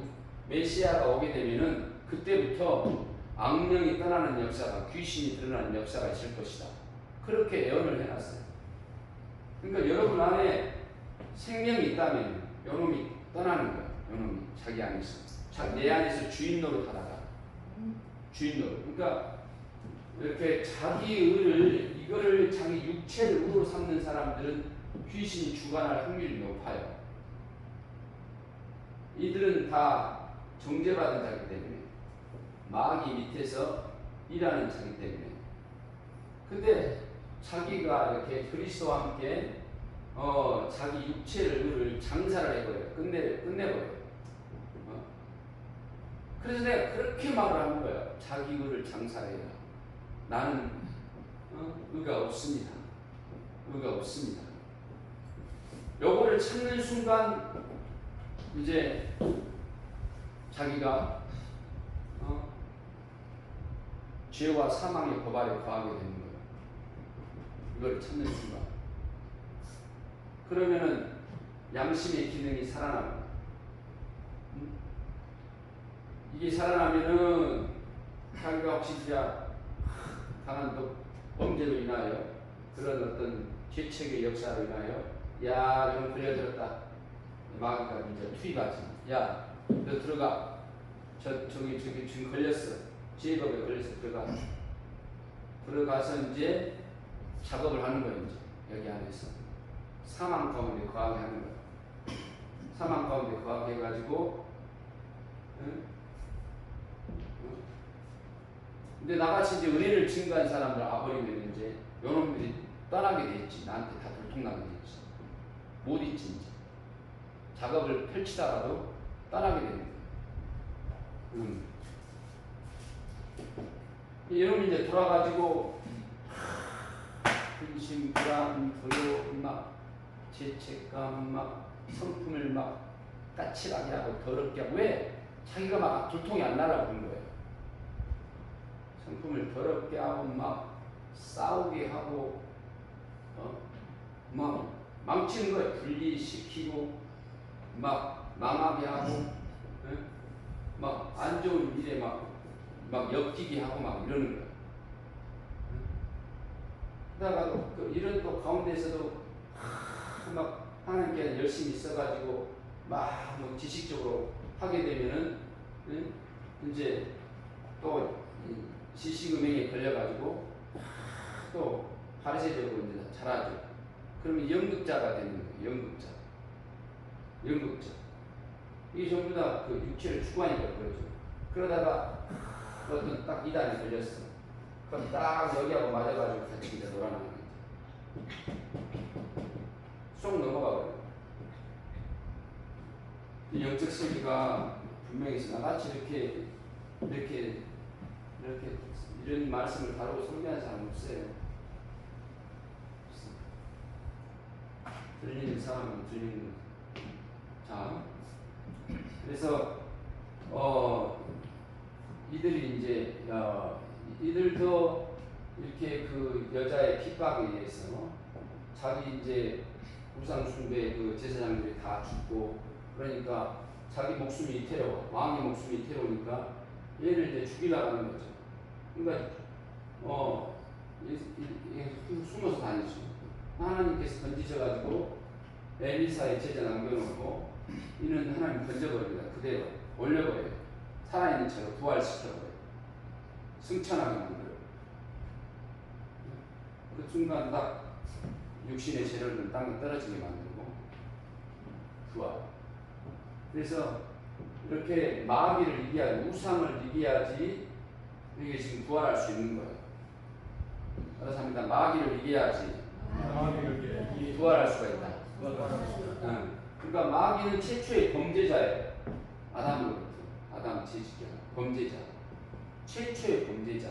메시아가 오게 되면은 그때부터 악령이 떠나는 역사가, 귀신이 드러나는 역사가 있을 것이다. 그렇게 예언을 해놨어요. 그러니까 여러분 안에 생명이 있다면 요놈이 떠나는 거예요. 요놈이 자기 안에서. 내 안에서 주인 노릇하다가 주인 노릇. 그러니까 이렇게 자기 의를 이거를 자기 육체를 의로 삼는 사람들은 귀신이 주관할 확률이 높아요. 이들은 다 정죄받은 자기 때문에 마귀 밑에서 일하는 자기 때문에. 근데 자기가 이렇게 그리스도와 함께 자기 육체를 의를 장사를 해버려요. 끝내버려요. 그래서 내가 그렇게 말을 하는 거야. 자기 의를 장사해라. 나는 의가 없습니다. 의가 없습니다. 요거를 찾는 순간 이제 자기가 죄와 사망의 고발에 거하게 되는 거예요. 이걸 찾는 순간. 그러면은 양심의 기능이 살아납니다. 이게 살아나면은 자기가 혹시 진짜 강한 또 범죄로 인하여 그런 어떤 죄책의 역사로 인하여 야, 좀 걸려들었다. 마귀가 이제 투입하지. 야, 너 들어가. 저기 지금 걸렸어. 죄법에 걸려서 들어가. 들어가서 이제 작업을 하는 거예요. 이제 여기 안에서 사망 가운데 거하게 하는 거예요. 사망 가운데 거하게 해가지고, 근데 나같이 이제 은혜를 증거한 사람들 아버리면 이제 요놈들이 떠나게 되겠지. 나한테 다 들통나게 되겠지. 못 있지 이제. 작업을 펼치다가도 떠나게 되는 거예요. 여러분 이제 돌아가지고 근심, 불안, 두려움, 막 죄책감, 막 성품을 막 까칠하게 하고 더럽게 하고 왜? 자기가 막 두통이 안 나라고 그런 거예요. 성품을 더럽게 하고 막 싸우게 하고 막 망치는 거예요. 분리시키고 막 망하게 하고 막 안 좋은 일에 막 엮이게 하고 막 이러는 거예요. 그러다가 이런 또 가운데서도 막 하나님께 열심히 써가지고 막 지식적으로 하게 되면은 이제 또 지식음행에 걸려가지고 또 바리새적으로 이제 잘하죠. 그러면 연극자가 되는 거예요. 연극자. 이게 전부 다 그 육체를 추구하니까 그러죠. 그러다가 어떤 딱 이단에 걸렸어. 그럼 딱 여기하고 맞아가지고 같이 이제 놀아나는 거죠. 쏙 넘어가 버려요. 이 영적 세계가 분명히 있어. 나같이 이렇게 이렇게 이런 말씀을 다루고 설교하는 사람 없어요. 들리는 사람은 들리는 거죠. 자, 그래서 이들이 이제 이들도 이렇게 그 여자의 핍박에 의해서 자기 이제 우상 숭배 그 제사장들이 다 죽고 그러니까 자기 목숨이 이태로워 왕의 목숨이 이태로우니까 얘를 이제 죽이려고 하는 거죠. 그러니까 숨어서 다니죠. 하나님께서 건지셔가지고 엘리사의 제자 남겨놓고 이는 하나님 건져버립니다. 그대로 올려버려요. 살아있는 채로 부활시켜버려요. 승천하게 만들어요. 그 순간 딱 육신의 재료를 땅에 떨어지게 만들고 부활. 그래서 이렇게 마귀를 이겨야지, 우상을 이겨야지 이게 지금 부활할 수 있는 거예요. 따라서 합니다. 마귀를 이겨야지 부활할 수가 있다. 그러니까 마귀는 최초의 범죄자예요. 아담으로부터. 아담 지식이야. 범죄자. 최초의 범죄자.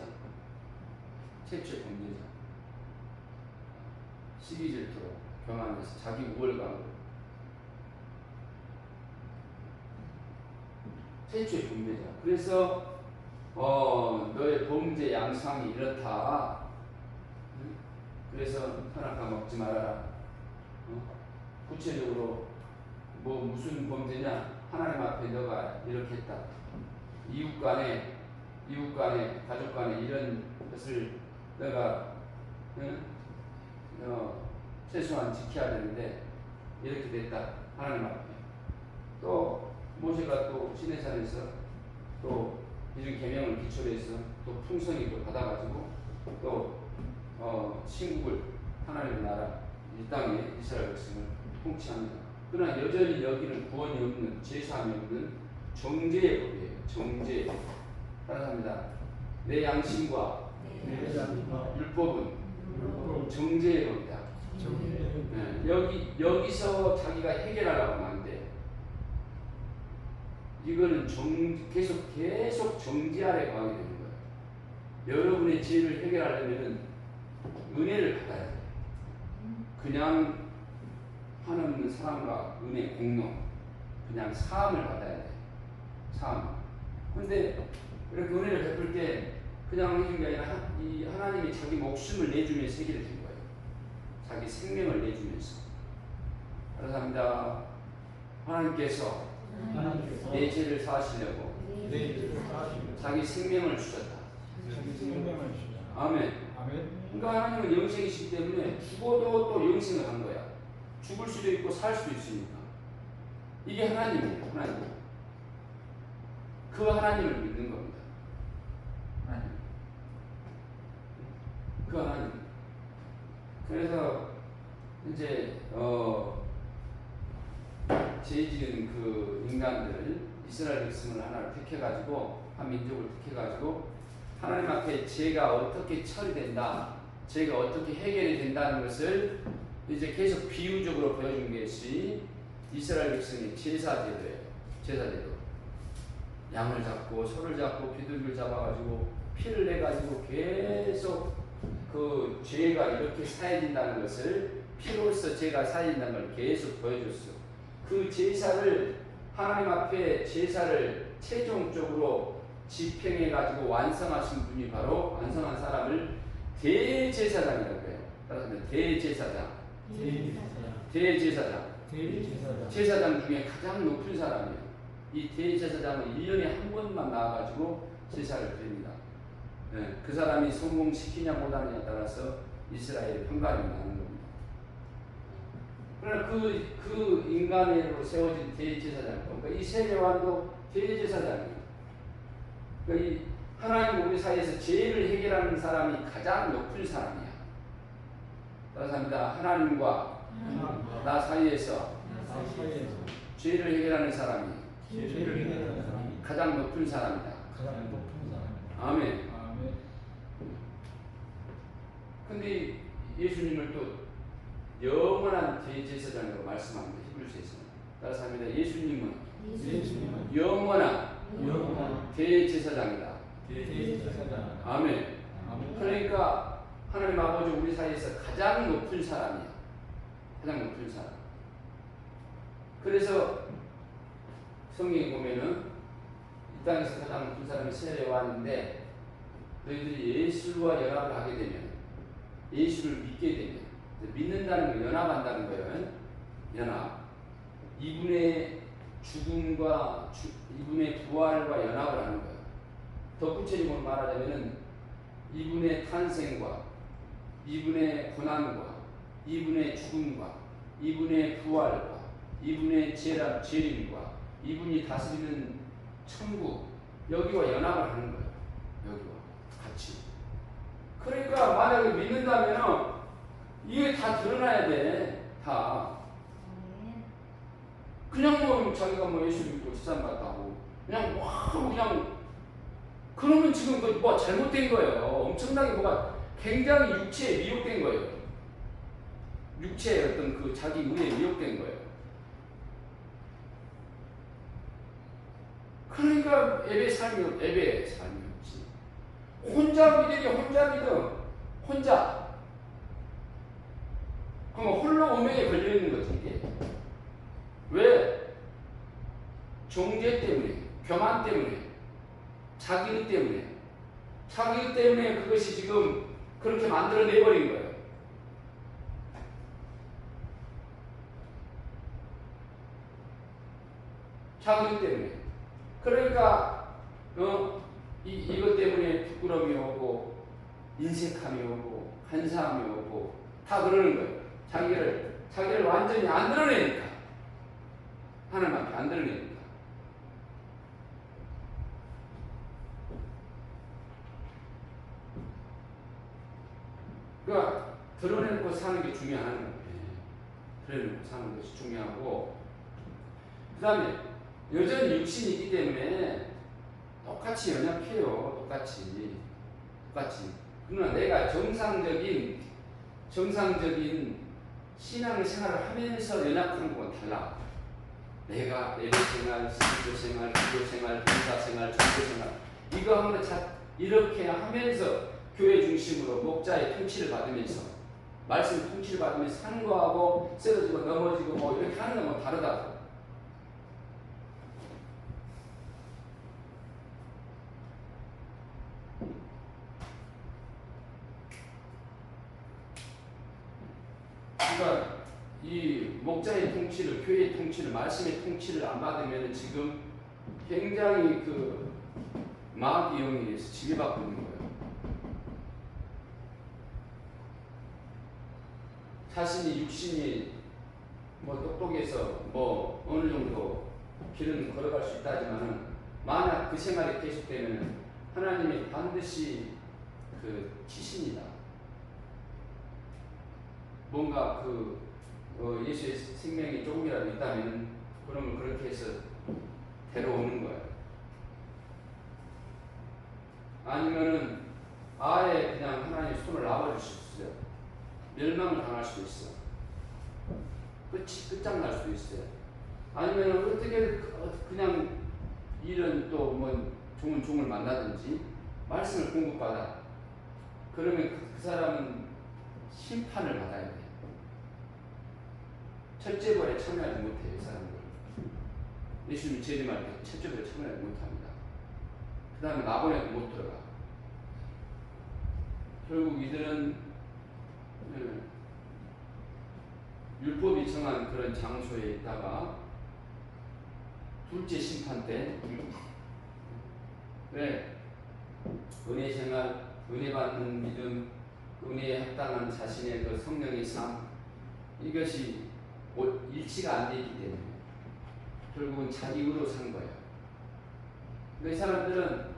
최초의 범죄자. 시기 질투로 경험해서 자기 우월감으로. 최초의 범죄자. 그래서 너의 범죄 양상이 이렇다. 그래서 선악과 먹지 말아라. 구체적으로 뭐 무슨 범죄냐? 하나님 앞에 너가 이렇게 했다. 이웃 간에, 가족 간에 이런 것을 너가 최소한 지켜야 되는데 이렇게 됐다. 하나님 앞에. 또 모세가 또 시내산에서 또 이런 계명을 기초로 해서 또 풍성히 또 받아가지고 또 신국을 하나님의 나라 이 땅에 이스라엘 백성을 통치합니다. 그러나 여전히 여기는 구원이 없는 제사함이 없는 정죄의 법이에요. 정죄. 따라합니다. 내 양심과 율법은 정죄의 법이다. 여기서 자기가 해결하려고 하면 안 돼. 이거는 계속 정죄 아래 가게 되는 거예요. 여러분의 죄를 해결하려면 은혜를 받아야 돼. 그냥 하는 사람과 은혜 공동, 그냥 사함을 받아야 돼. 사함. 근데 이렇게 은혜를 베풀 때 그냥 해준 게 아니라 이 하나님이 자기 목숨을 내주면서 해결해 준 거예요. 자기 생명을 내주면서. 감사합니다. 하나님께서 내 죄를 사하시려고 자기 생명을 주셨다. 아멘. 그러니까 하나님은 영생이시기 때문에 죽어도 또 영생을 한 거야. 죽을 수도 있고 살 수도 있으니까. 이게 하나님이에요. 하나님. 그 하나님을 믿는 겁니다. 하나님. 그 하나님. 그래서 이제 죄 지은 그 인간들 이스라엘 백성을 하나를 택해가지고 한 민족을 택해가지고 하나님 앞에 죄가 어떻게 처리된다, 죄가 어떻게 해결이 된다는 것을 이제 계속 비유적으로 보여준 것이 이스라엘 백성의 제사제도예요. 제사제도. 양을 잡고 소를 잡고 비둘기를 잡아가지고 피를 내가지고 계속 그 죄가 이렇게 사해진다는 것을 피로써 죄가 사해진다는 걸 계속 보여줬어. 그 제사를 하나님 앞에 제사를 최종적으로 집행해가지고 완성하신 분이 바로 완성한 사람을 대제사장이라고 해요. 따라서 대제사장. 제사장 중에 가장 높은 사람이에요. 이 대제사장은 1년에 한 번만 나와가지고 제사를 드립니다. 네, 그 사람이 성공시키냐 못하느냐에 따라서 이스라엘의 평가를 나는 겁니다. 그러나 그 인간으로 세워진 대제사장, 그러니까 이 세례요한도 대제사장이에요. 그러니까 이 하나님 우리 사이에서 죄를 해결하는 사람이 가장 높은 사람이야. 따라서 합니다. 하나님과 나 사이에서 죄를 해결하는 사람이 가장 높은 사람이다. 아멘. 근데 예수님을 또 영원한 대제사장으로 말씀합니다. 히브리서에서. 따라서 합니다. 예수님은 영원한 대제사장이다. 대제사장. 아멘. 그러니까 하나님 아버지 우리 사이에서 가장 높은 사람이야. 가장 높은 사람. 그래서 성경에 보면은 이 땅에서 가장 높은 사람이 세례 왔는데 너희들이 예수와 연합을 하게 되면 예수를 믿게 되면 믿는다는 거 연합한다는 거예요. 연합. 이분의 죽음과 이분의 부활과 연합을 하는 거예요. 더 구체적으로 말하자면은 이분의 탄생과 이분의 고난과 이분의 죽음과 이분의 부활과 이분의 재림과 이분이 다스리는 천국 여기와 연합을 하는 거예요. 여기와 같이. 그러니까 만약에 믿는다면 이게 다 드러나야 돼. 다. 그냥 뭐 자기가 뭐 예수 믿고 세상 같다고 그냥 그냥 그러면 지금 그 뭐 잘못된 거예요. 엄청나게 뭐가 굉장히 육체에 미혹된 거예요. 육체의 어떤 그 자기 의에 미혹된 거예요. 그러니까 예배의 삶이었지. 혼자 믿음. 혼자. 그럼 홀로 운명에 걸려 있는 거지 이게. 왜? 정죄 때문에, 교만 때문에, 자기 때문에 그것이 지금 그렇게 만들어내버린 거예요. 자기 때문에. 그러니까 이것 때문에 부끄러움이 오고 인색함이 오고 간사함이 오고 다 그러는 거예요. 자기를 완전히 안 드러내니까. 하나님 앞에 안 드러내니까. 그러니까 드러내놓고 사는 게 중요한 거예요. 드러내놓고 사는 것이 중요하고 그 다음에 여전히 육신이 있기 때문에 똑같이 연약해요. 똑같이. 그러나 내가 정상적인 신앙생활을 하면서 연약한 건 달라. 내가 예배생활, 선교생활, 기도생활, 봉사생활, 전도생활 이거 하면 이렇게 하면서 교회 중심으로 목자의 통치를 받으면서 말씀 통치를 받으면서 하는 거하고 쓰러지고 넘어지고 뭐 이렇게 하는 거하고 다르다고. 그러니까 이 목자의 통치를, 교회의 통치를, 말씀의 통치를 안 받으면 지금 굉장히 그 마귀의 영에 의해서 지배받고 있는 거예요. 자신이 육신이 뭐 똑똑해서 뭐 어느 정도 길은 걸어갈 수 있다지만은 만약 그 생활이 계속되면 하나님이 반드시 그 치십니다. 뭔가 예수의 생명이 조금이라도 있다면 그러면 그렇게 해서 데려오는 거예요. 아니면은 아예 그냥 하나님 손을 놔버릴 수 있어요. 멸망을 당할 수도 있어. 끝장날 수도 있어요. 아니면 어떻게 그냥 이런 또 뭐 좋은 종을 만나든지 말씀을 공급받아. 그러면 그 사람은 심판을 받아야 돼요. 첫째 벌에 참여하지 못해요. 이 사람들. 예수님이 재림할 때 첫째 벌에 참여하지 못합니다. 그 다음에 나보내도 못 들어가. 결국 이들은 율법이 정한 그런 장소에 있다가 둘째 심판 때 왜? 은혜 생활, 은혜 받는 믿음, 은혜에 합당한 자신의 그 성령의 삶 이것이 일치가 안 되기 때문에 결국은 자기 의로 산 거예요. 이 사람들은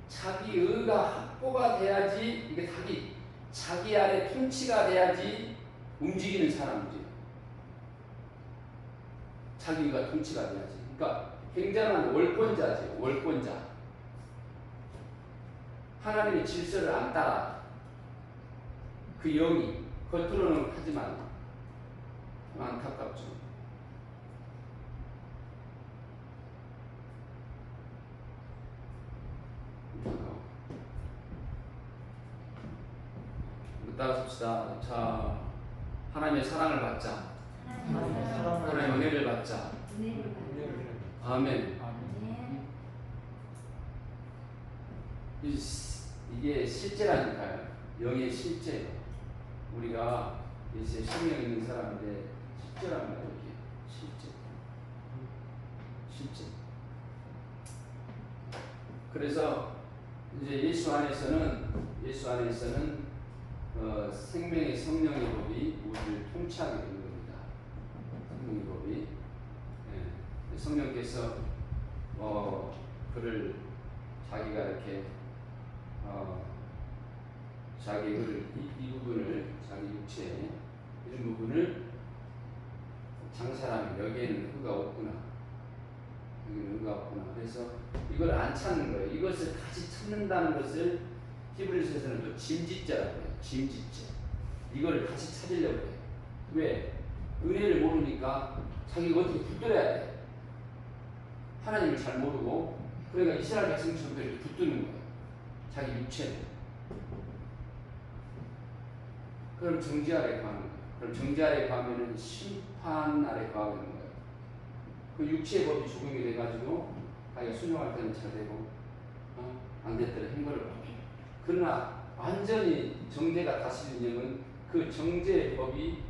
자기 의가 확보가 돼야지 이게 자기 안에 통치가 돼야지 움직이는 사람이지. 자기 의가 통치가 돼야지. 그러니까 굉장한 월권자지. 월권자. 하나님의 질서를 안 따라 그 영이 겉으로는 하지만 안타깝죠. 안타까워. 따라서 봅시다. 자, 하나님의 사랑을 받자. 하나님의 은혜를 받자. 아멘. 이게 실제라니까요. 영의 실제. 우리가 이제 생명 있는 사람인데 실제란 말이에요. 이게 실제. 실제. 그래서 이제 예수 안에서는 생명의 성령의 법이 우리를 통치하게 되는 겁니다. 성령의 법이. 네. 성령께서 그를 자기가 이렇게 자기 이 부분을 자기 육체 이런 부분을 장사라면 여기에는 의가 없구나. 여기는 의가 없구나. 그래서 이걸 안 찾는 거예요. 이것을 같이 찾는다는 것을 히브리서에서는 또 짐짓자라고 해요. 짐짓자. 이걸 같이 찾으려고 해요. 왜? 은혜를 모르니까 자기가 어떻게 붙들어야 돼. 하나님을 잘 모르고 그러니까 이스라엘 백성처럼 이렇게 붙드는 거예요. 자기 육체를. 그럼 정죄 아래 가는 거예요. 그럼 정죄 아래 가면은 심판 아래 가는 거예요. 그 육체의 법이 적용이 돼가지고 자기가 순종할 때는 잘 되고 안 됐더니 행거를 받고. 그러나 완전히 정죄가 다스리는 영은 그 정죄의 법이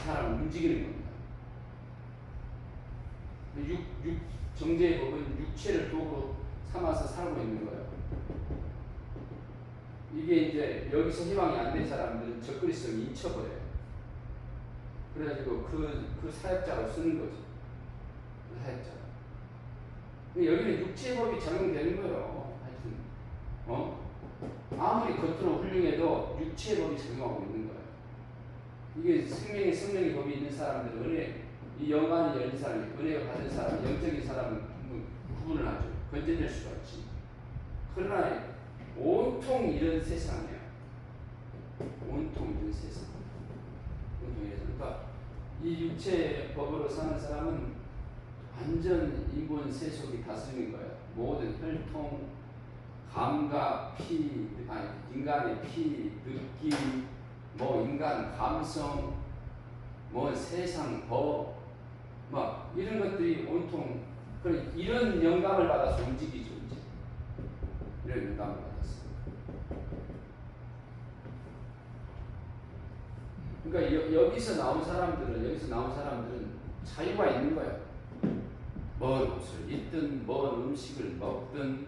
사람을 움직이는 겁니다. 정죄의 법은 육체를 도구로 삼아서 살고 있는 거예요. 이게 이제 여기서 희망이 안 된 사람들은 적그리스도를 잊혀버려요. 그래가지고 그 사역자로 쓰는 거지. 그 사역자. 여기는 육체의 법이 적용되는 거예요. 하여튼, 아무리 겉으로 훌륭해도 육체의 법이 적용하고 있는 거예요. 이게 성령의 법이 있는 사람들은 이 영안이 열린 사람이, 은혜가 받은 사람, 영적인 사람은 구분을 하죠. 건져낼 수가 있지. 그러나 온통 이런 세상이에요. 온통 이런 세상. 그러니까 이 육체의 법으로 사는 사람은 완전 인본 세속이 다스리는 거예요. 모든 혈통, 감각, 인간의 피, 느낌, 인간 감성, 세상 법, 이런 것들이 온통 이런 영감을 받아서 움직이죠. 이제 이런 영감을 받았어. 그러니까 여기서 나온 사람들은 자유가 있는 거예요. 먼 옷을 입든 먼 음식을 먹든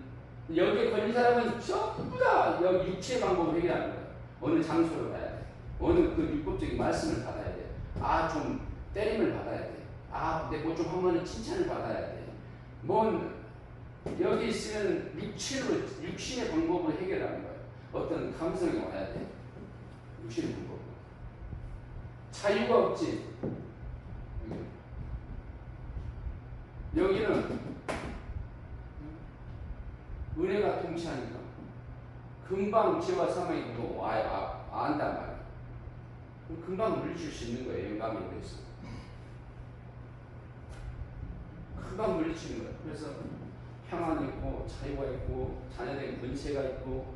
여기에 걸린 사람은 전부 다 여기 육체의 방법을 해결하는 거예요. 어느 장소를 가야 돼. 어느 그 율법적인 말씀을 받아야 돼. 좀 때림을 받아야 돼. 내 뭐 좀 하면은 칭찬을 받아야 돼. 여기 있으면 육신의 방법으로 해결하는 거예요. 어떤 감성이 와야 돼. 육신의 방법으로. 자유가 없지. 여기는 은혜가 통치하니까 금방 죄와 사망이 안단 말이에요. 금방 물리칠 수 있는 거예요. 영감에 대해서. 금방 물리치는 거예요. 그래서 평안이 있고 자유가 있고 자녀된 권세가 있고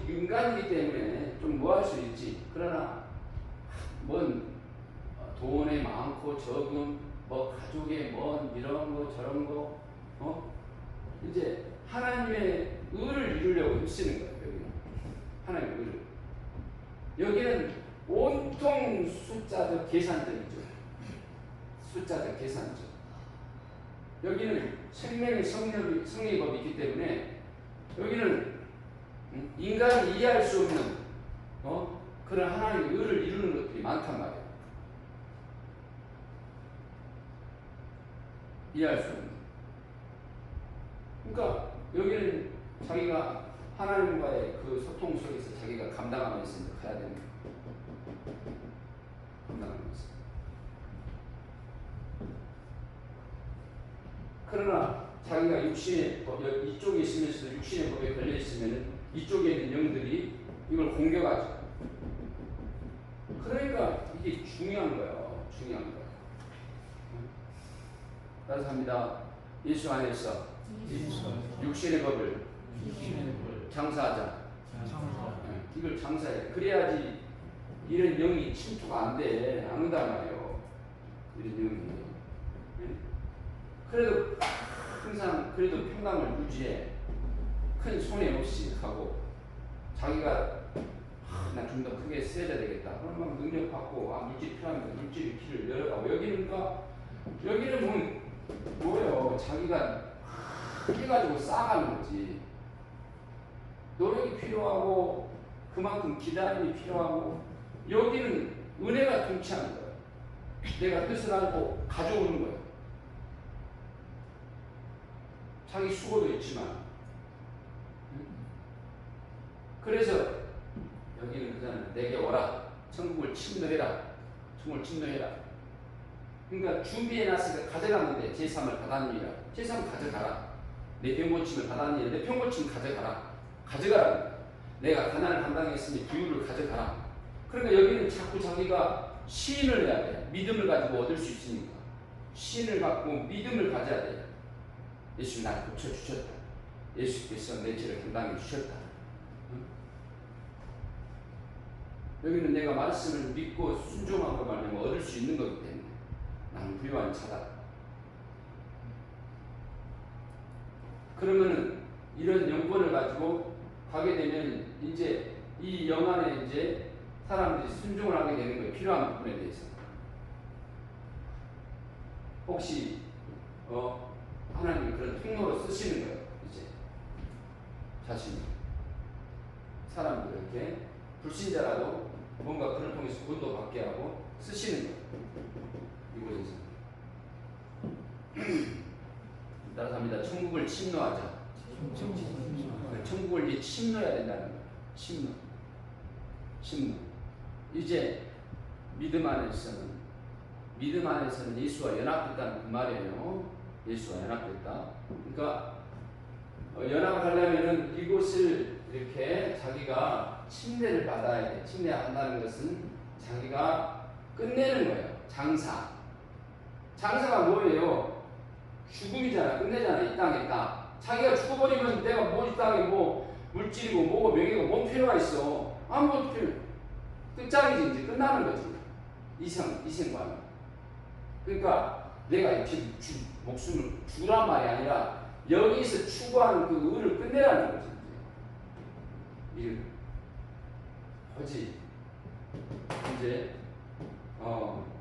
인간이기 때문에 좀 할 수 있지. 그러나 돈에 많고 적음 가족에 이런 거 저런 거 이제 하나님의 의를 이루려고 힘쓰는 거예요. 여기는 하나님의 의를. 여기는 온통 숫자적 계산적이죠. 숫자적 계산적. 여기는 생명의 성령의 법이 있기 때문에 여기는 인간이 이해할 수 없는 그런 하나님의 의를 이루는 것들이 많단 말이에요. 이해할 수 없는. 그러니까 여기는 자기가 하나님과의 그 소통 속에서 자기가 감당하면서 가야 됩니다. 감당하면서. 그러나 자기가 육신의 법, 이쪽에 있으면서도 육신의 법에 걸려 있으면 이쪽에 있는 영들이 이걸 공격하죠. 그러니까 이게 중요한 거예요. 중요한 거예요. 따라서 합니다. 예수 안에서 육신의 법을 장사하자. 이걸 장사해. 그래야지 이런 영이 침투가 안 돼. 안 온단 말이에요. 이런 영이. 그래도 항상 그래도 평강을 유지해. 큰 손해 없이 하고 자기가 나 좀 더 크게 써야 되겠다. 그러면 능력 받고 물질 필요하면 물질이 길을 열어가고 여기는 뭐예요? 자기가 해가지고 쌓아가는 거지. 노력이 필요하고 그만큼 기다림이 필요하고 여기는 은혜가 통치하는 거예요. 내가 뜻을 알고 가져오는 거예요. 자기 수고도 있지만 그래서 여기는 그잖아요. 내게 오라. 천국을 침노해라. 천국을 침노해라. 그러니까 준비해놨으니까 가져갔는데 제3을 받았느니라. 제3 가져가라. 내 병고침을 받았느니라. 내 병고침 가져가라. 가져가라. 내가 가난을 감당했으니 부유를 가져가라. 그러니까 여기는 자꾸 자기가 시인을 해야 돼. 믿음을 가지고 얻을 수 있으니까. 시인을 갖고 믿음을 가져야 돼. 예수님 나를 고쳐주셨다. 예수께서 내 죄를 감당해 주셨다. 여기는 내가 말씀을 믿고 순종한 것 말하면 얻을 수 있는 거기 때문에 나는 부유한 자다. 그러면은 이런 영권을 가지고 가게 되면 이제 이 영 안에 이제 사람들이 순종을 하게 되는 거예요. 필요한 부분에 대해서. 혹시 하나님이 그런 통로로 쓰시는 거예요. 이제 자신이 사람들 이렇게 불신자라도 뭔가 그를 통해서 구원도 받게 하고 쓰시는 거예요. 이곳에서 따라서 합니다. 천국을 침노하자. 천국을 이제 침노해야 된다는 거예요. 침노. 이제 믿음 안에서는 예수와 연합됐다는 그 말이에요. 예수와 연합됐다. 그러니까 연합을 하려면은 이곳을 이렇게 자기가 침례를 받아야 돼. 침례한다는 것은 자기가 끝내는 거예요. 장사가 뭐예요? 죽음이잖아. 끝내잖아. 이 땅에 딱. 자기가 죽어버리면 내가 이 땅에 물질이고 뭐고 명예고 뭔 필요가 있어. 아무것도 필요. 끝장이지. 이제 끝나는 거지. 이생관. 그러니까 내가 이렇게 목숨을 주란 말이 아니라 여기서 추구하는 그 의를 끝내라는 거지. 이제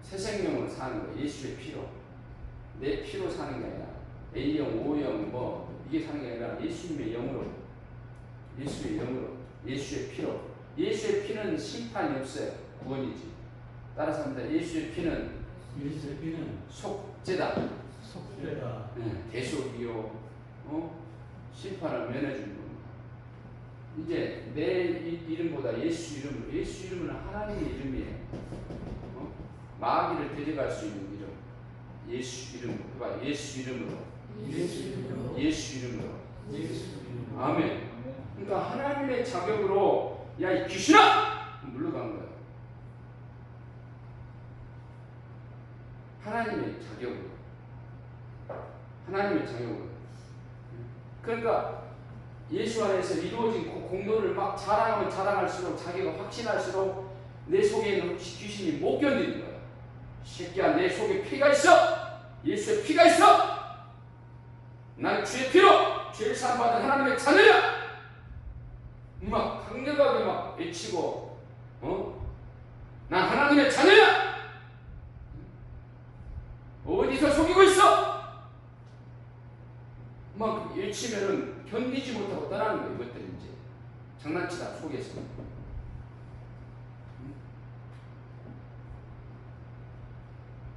새 생명으로 사는 거예요. 예수의 피로. 내 피로 사는 게 아니라 A형, O형 이게 사는 게 아니라 예수님의 영으로. 예수의 피로. 예수의 피는 심판이 없어요. 구원이지. 따라서 합니다. 예수의 피는 속죄다. 대속이요. 심판을 면해주는 겁니다. 이제 내 이름보다 예수 이름은 하나님의 이름이에요. 마귀를 데려갈 수 있는 이름. 예수 이름으로. 예수 이름으로. 아멘. 그러니까 하나님의 자격으로 야 이 귀신아! 물러간 거예요. 하나님의 자격으로. 그러니까 예수 안에서 이루어진 그 공로를 막 자랑할수록 자기가 확신할수록 내 속에 있는 귀신이 못 견디는 거야. 새끼야, 내 속에 피가 있어. 예수의 피가 있어. 난 주의 피로 죄를 사함받은 하나님의 자녀야. 막 강력하게 막 외치고 난 하나님의 자녀야. 어디서 속이고 있어? 막 외치면은 견디지 못하고 떠나는 거예요. 이것들이 이제 장난치다 속에서.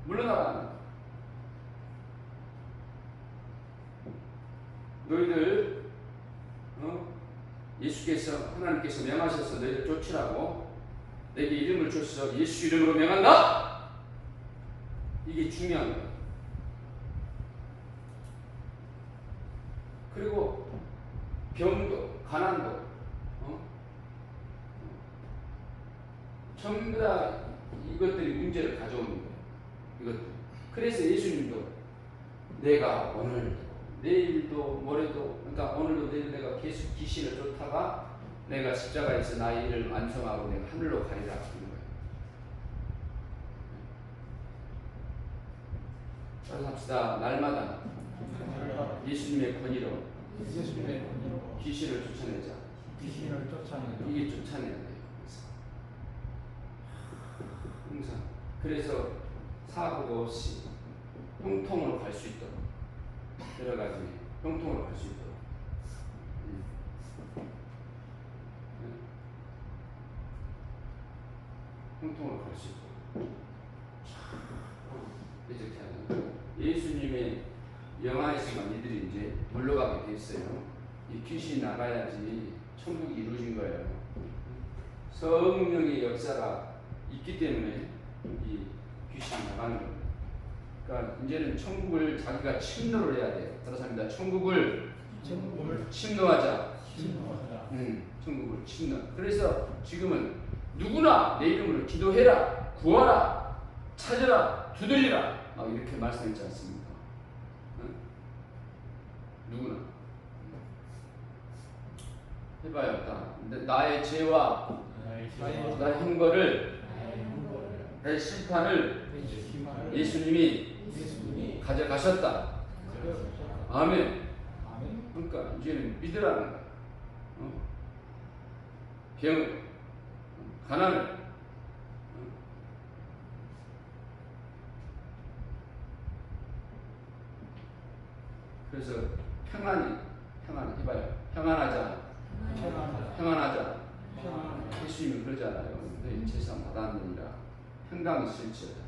물러나가는 거예요. 너희들 예수께서 하나님께서 명하셔서 너희들 쫓으라고 내게 이름을 줬어. 예수 이름으로 명한다. 이게 중요한 거예요. 그리고 병도 가난도 전부 다 이것들이 문제를 가져오는 거예요. 이것들. 그래서 예수님도 내가 오늘 내일도 모레도 그러니까 오늘도 내일 내가 계속 귀신을 쫓다가 내가 십자가에서 나의 일을 완성하고 내가 하늘로 가리라 하는 거예요. 따라서 합시다. 날마다 예수님의 권위로 예수님의 권위로 귀신을 쫓아내자. 귀신을 쫓아내자. 이게 쫓아내야 돼요. 항상. 그래서 사고가 없이 형통으로 갈 수 있도록 여러 가지 형통으로 갈 수 있도록 형통으로 갈 수 있도록 이렇게 하는 거예요. 예수님의 영화에서만 이들이 이제 물러가게 돼 있어요. 이 귀신이 나가야지 천국이 이루어진 거예요. 성령의 역사가 있기 때문에 이 귀신이 나가는 겁니다. 그러니까 이제는 천국을 자기가 침노를 해야 돼요. 따라서합니다. 천국을 침노하자. 천국을 침노. 그래서 지금은 누구나 내 이름으로 기도해라, 구하라, 찾으라, 두드리라 막 이렇게 말씀했지 않습니까? 응? 누구나 해봐요. 나의 죄와 나의 행거를 나의 심판을 예수님이 가져가셨다. 아멘. 그러니까 이제는 믿으라는 거야. 병, 가난을, 그래서 평안히 해봐요. 평안하자. 예수님이 그러잖아요. 너희 제사 받았느니라 평강이 있을지어다.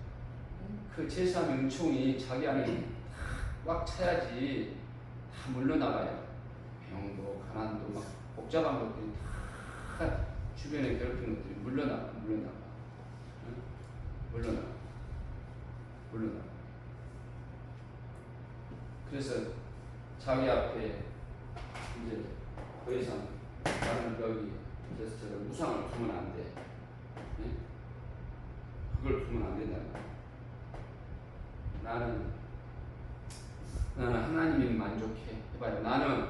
그 제사 명총이 자기 안에 꽉 차야지 다 물러나가요. 병도 가난도 막 복잡한 것들이 다 주변에 괴롭히는 것들이 물러나가. 그래서 자기 앞에 이제 더 이상 나는 여기 그래서 제가 우상을 두면 안 돼. 네? 그걸 두면 안 된다는 거야. 나는 하나님이 만족해. 해봐요. 나는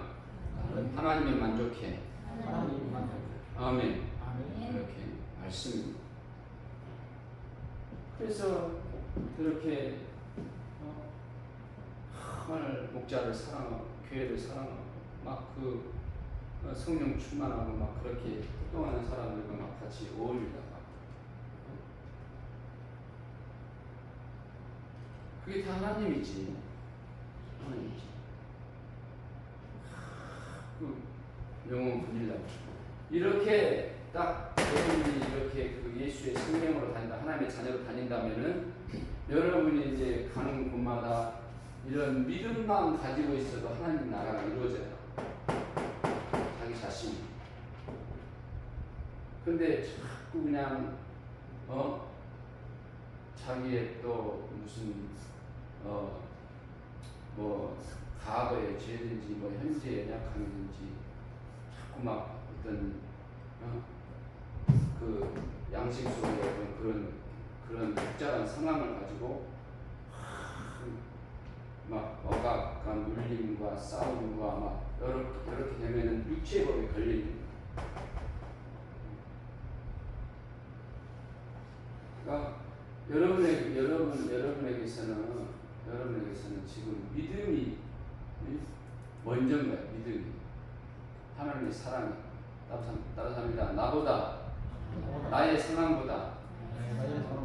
하나님이 만족해. 아멘. 이렇게 말씀입니다. 그래서 그렇게 하늘 목자를 사랑하고 교회를 사랑하고 막 그 성령 충만하고 막 그렇게 활동하는 사람들과 막 같이 어울리다가 그게 다 하나님이지. 그 영혼 부리려고 이렇게 딱 여러분이 이렇게 그 예수의 생명으로 다닌다, 하나님의 자녀로 다닌다면은 여러분이 이제 가는 곳마다 이런 믿음만 가지고 있어도 하나님 나라가 이루어져요. 자기 자신이. 근데 자꾸 그냥 자기의 또 무슨 뭐 과거의 죄든지 뭐 현재의 약함이든지 자꾸 막 어떤 그 양심 속의 어떤 그런 복잡한 상황을 가지고 막 억압과 눌림과 싸움과 막 이렇게 되면은 육체의 법에 걸리는 거예요. 그러니까 여러분에게서는 지금 믿음이 먼저인 거예요. 믿음이 하나님의 사랑이 따라서 합니다. 나보다 나의 상황보다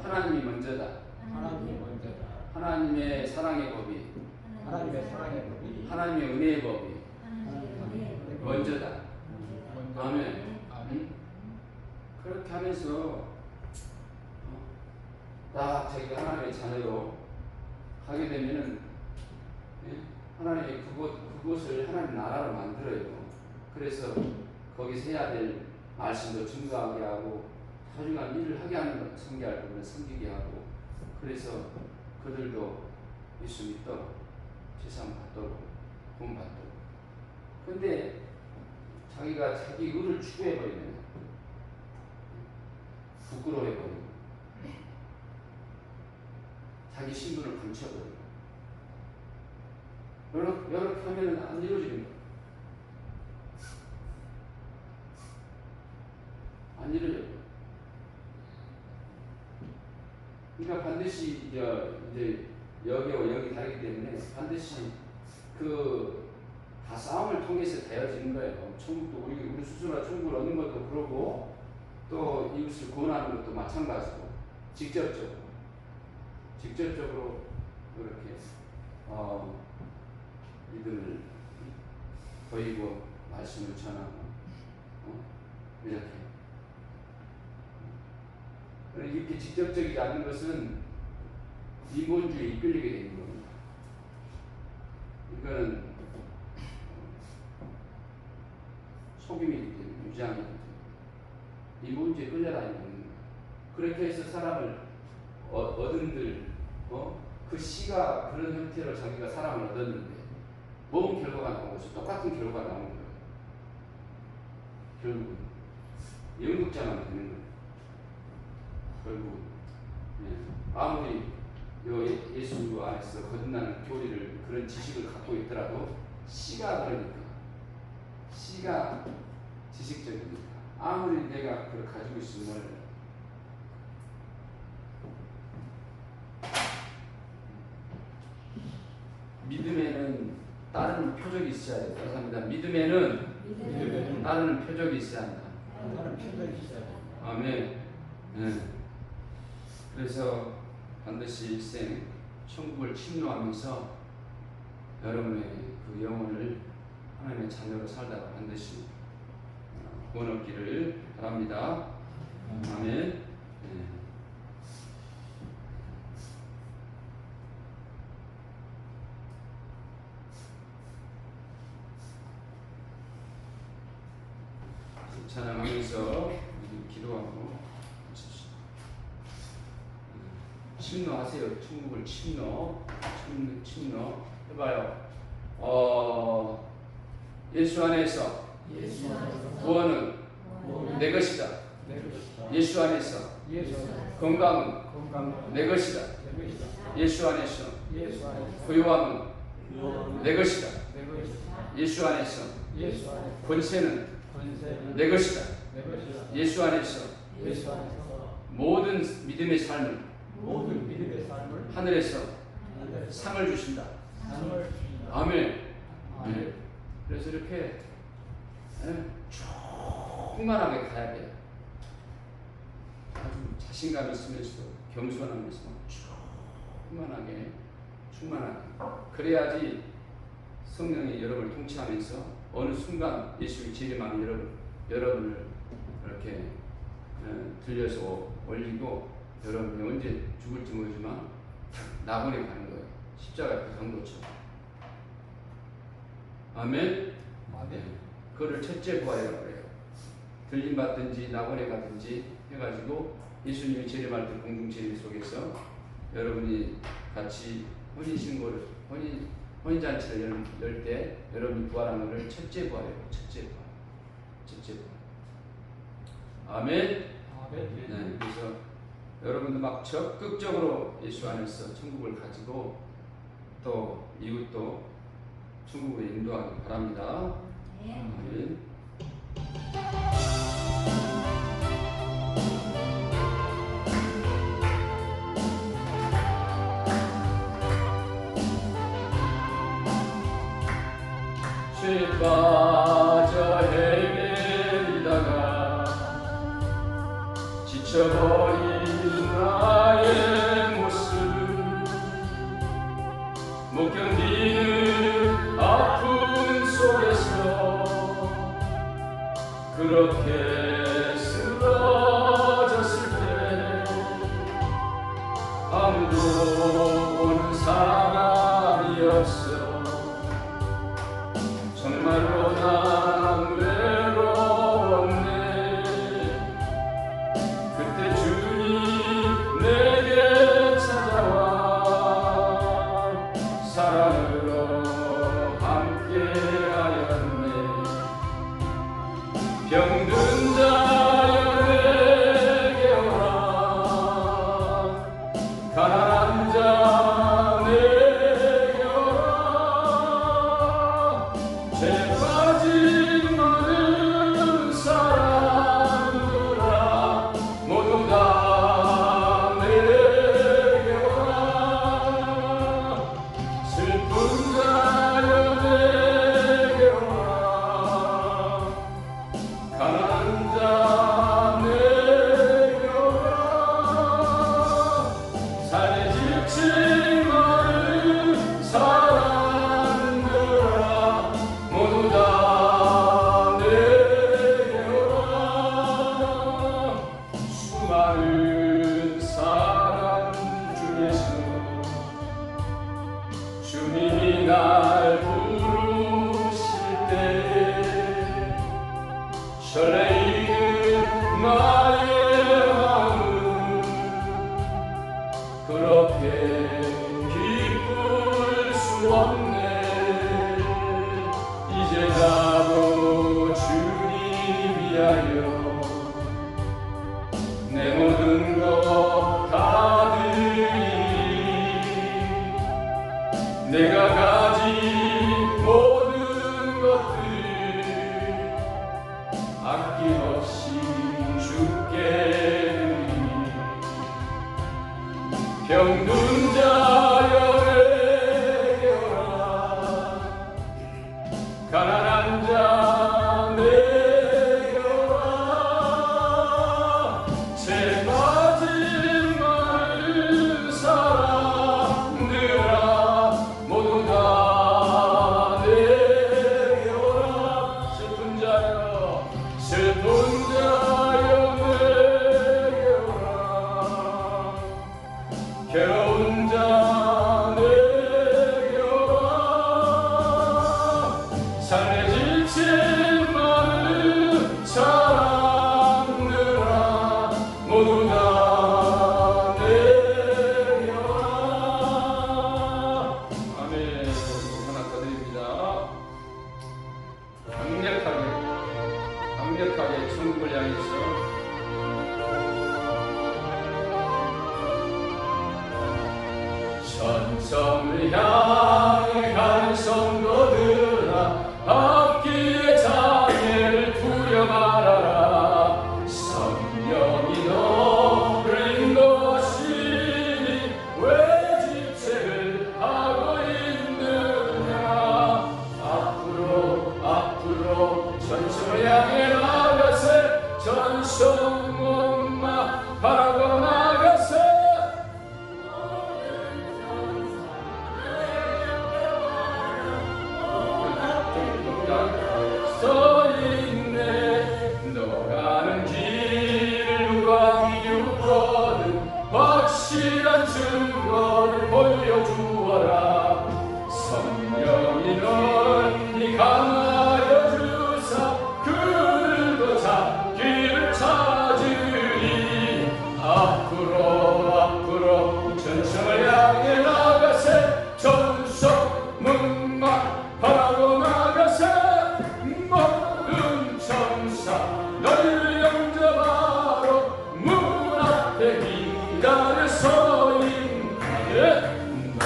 하나님이 먼저다. 하나님의 사랑의 법이 하나님의 은혜의 법이 먼저다. 아멘. 그렇게 하면서 딱 자기가 하나님의 자녀로 가게 되면은 하나님이 그곳을 하나님 나라로 만들어요. 그래서 거기서 해야 될 말씀도 증거하게 하고 소중한 일을 하게 하는 것, 섬기할 부분을 섬기게 하고, 그래서 그들도 예수 믿도록 제사함 받도록 돈 받도록. 근데 자기가 자기 의를 추구해버리면 부끄러워해버리고 자기 신분을 감춰버리고 이렇게 하면 안 이루어지는 거예요. 안 이루어져요. 그러니까 반드시 이제 여기와 여기 다르기 때문에 반드시 다 싸움을 통해서 되어지는 거예요. 천국도 우리 스스로 천국을 얻는 것도 그러고 또 이웃을 구원하는 것도 마찬가지고 직접적으로 그렇게 믿음을 보이고 말씀을 전하고 이렇게 직접적이지 않는 것은 인본주의에 이끌리게 되는 겁니다. 이거는 속임이기 때문에 유장이기 때문에 인본주의에 끌려다니는 거예요. 그렇게 해서 사람을 얻은들 그 씨가 그런 형태로 자기가 사람을 얻었는데 뭔 결과가 나오고 있어? 똑같은 결과가 나오는 거예요. 결국은 연극자만 되는 거예요. 결국 아무리 예수 안에서 거듭나는 교리를 그런 지식을 갖고 있더라도 씨가 지식적이니까 아무리 내가 그걸 가지고 있음을 믿음에는 다른 표적이 있어야 돼요. 감사합니다. 믿음에는 다른 표적이 있어야 한다. 아멘. 그래서 반드시 일생 천국을 침노하면서 여러분의 그 영혼을 하나님의 자녀로 살다가 반드시 구원 얻기를 바랍니다. 아멘. 찬양하면서 기도하고 침노하세요. 천국을 침노 해봐요. 예수 안에서 구원은 내 것이다. 예수 안에서 건강은 내 것이다. 예수 안에서 부유함은 내 것이다. 예수 안에서 권세는 내 것이다. 예수 안에서 모든 믿음의 삶을 하늘에서 상을 주신다. 아멘. 그래서 이렇게 충만하게 가야 돼요. 아주 자신감 있으면서 겸손하면서 충만하게 그래야지 성령이 여러분을 통치하면서 어느 순간 예수의 재림하는 여러분을 이렇게 들려서 올리고 여러분이 언제 죽을지 모르지만 낙원에 가는 거예요. 십자가 그 정도처럼. 아멘. 그거를 첫째 부활이라고 그래요. 들림받든지 낙원에 가든지 해가지고 예수님이 재림할 때 공중 재림 속에서 여러분이 같이 혼인신고를 혼인잔치를 열 때 여러분이 부활하는 것을 첫째 부활이에요. 첫째 부활. 아멘. 그래서 여러분도 막 적극적으로 예수 안에서 천국을 가지고 또 이웃도 천국에 인도하기 바랍니다. 아멘. 죄 빠져 헤매다가 지쳐버린 나의 모습 못 견디는 아픔 속에서 그렇게 쓰러졌을 때 아무도 보는 사람이 없어. 정말로 난 외로웠네. 그때 주님 내게 찾아와 사랑으로 함께하였네. 병든 자여 내게 오라. 가난한 자 내게 오라. 죄 빠진 모든 사람들아 가난한 자 내려라 삶에 지친 마음 사랑들아 모두 다 내려라 수많은 사람 중에서 주님이 날 부르실 때 설레이는 나의 마음 그렇게 기쁠 수 없네 이제 나도 주님 위하여 내 모든 것 다 드리니 내가 가진 모든 것들 아낌없이 주께 드리니 병든 자여 내려라 가난한 자 내려라 제 마지막을 사랑들아 모두 다 내려라 슬픈 자여 내려라 괴로운 자 내려라 삶에 지친 마음 사랑들아 모두 다 내려라 아멘. 하나 더 드립니다. 강력하게 천국을 향해서 천성을 향해 가는 성도들아 앞길의 장애를 두려 말아라 성령이 너를 인도하시니 왜 지체를 하고 있느냐 앞으로 전성을 향해 나가세 전성문만 바라고 나가세 써있네 너 가는 길을 누가 이루거든 확실한 증거를 보여주어라 성령이 널 강하여 주사 그들도 잡기를 찾으리 앞으로 전성을 향해 나가세 전성문만 바라고 나가세 모든 천사 너희를 영접하러 문 앞에 기다려 서 있네 너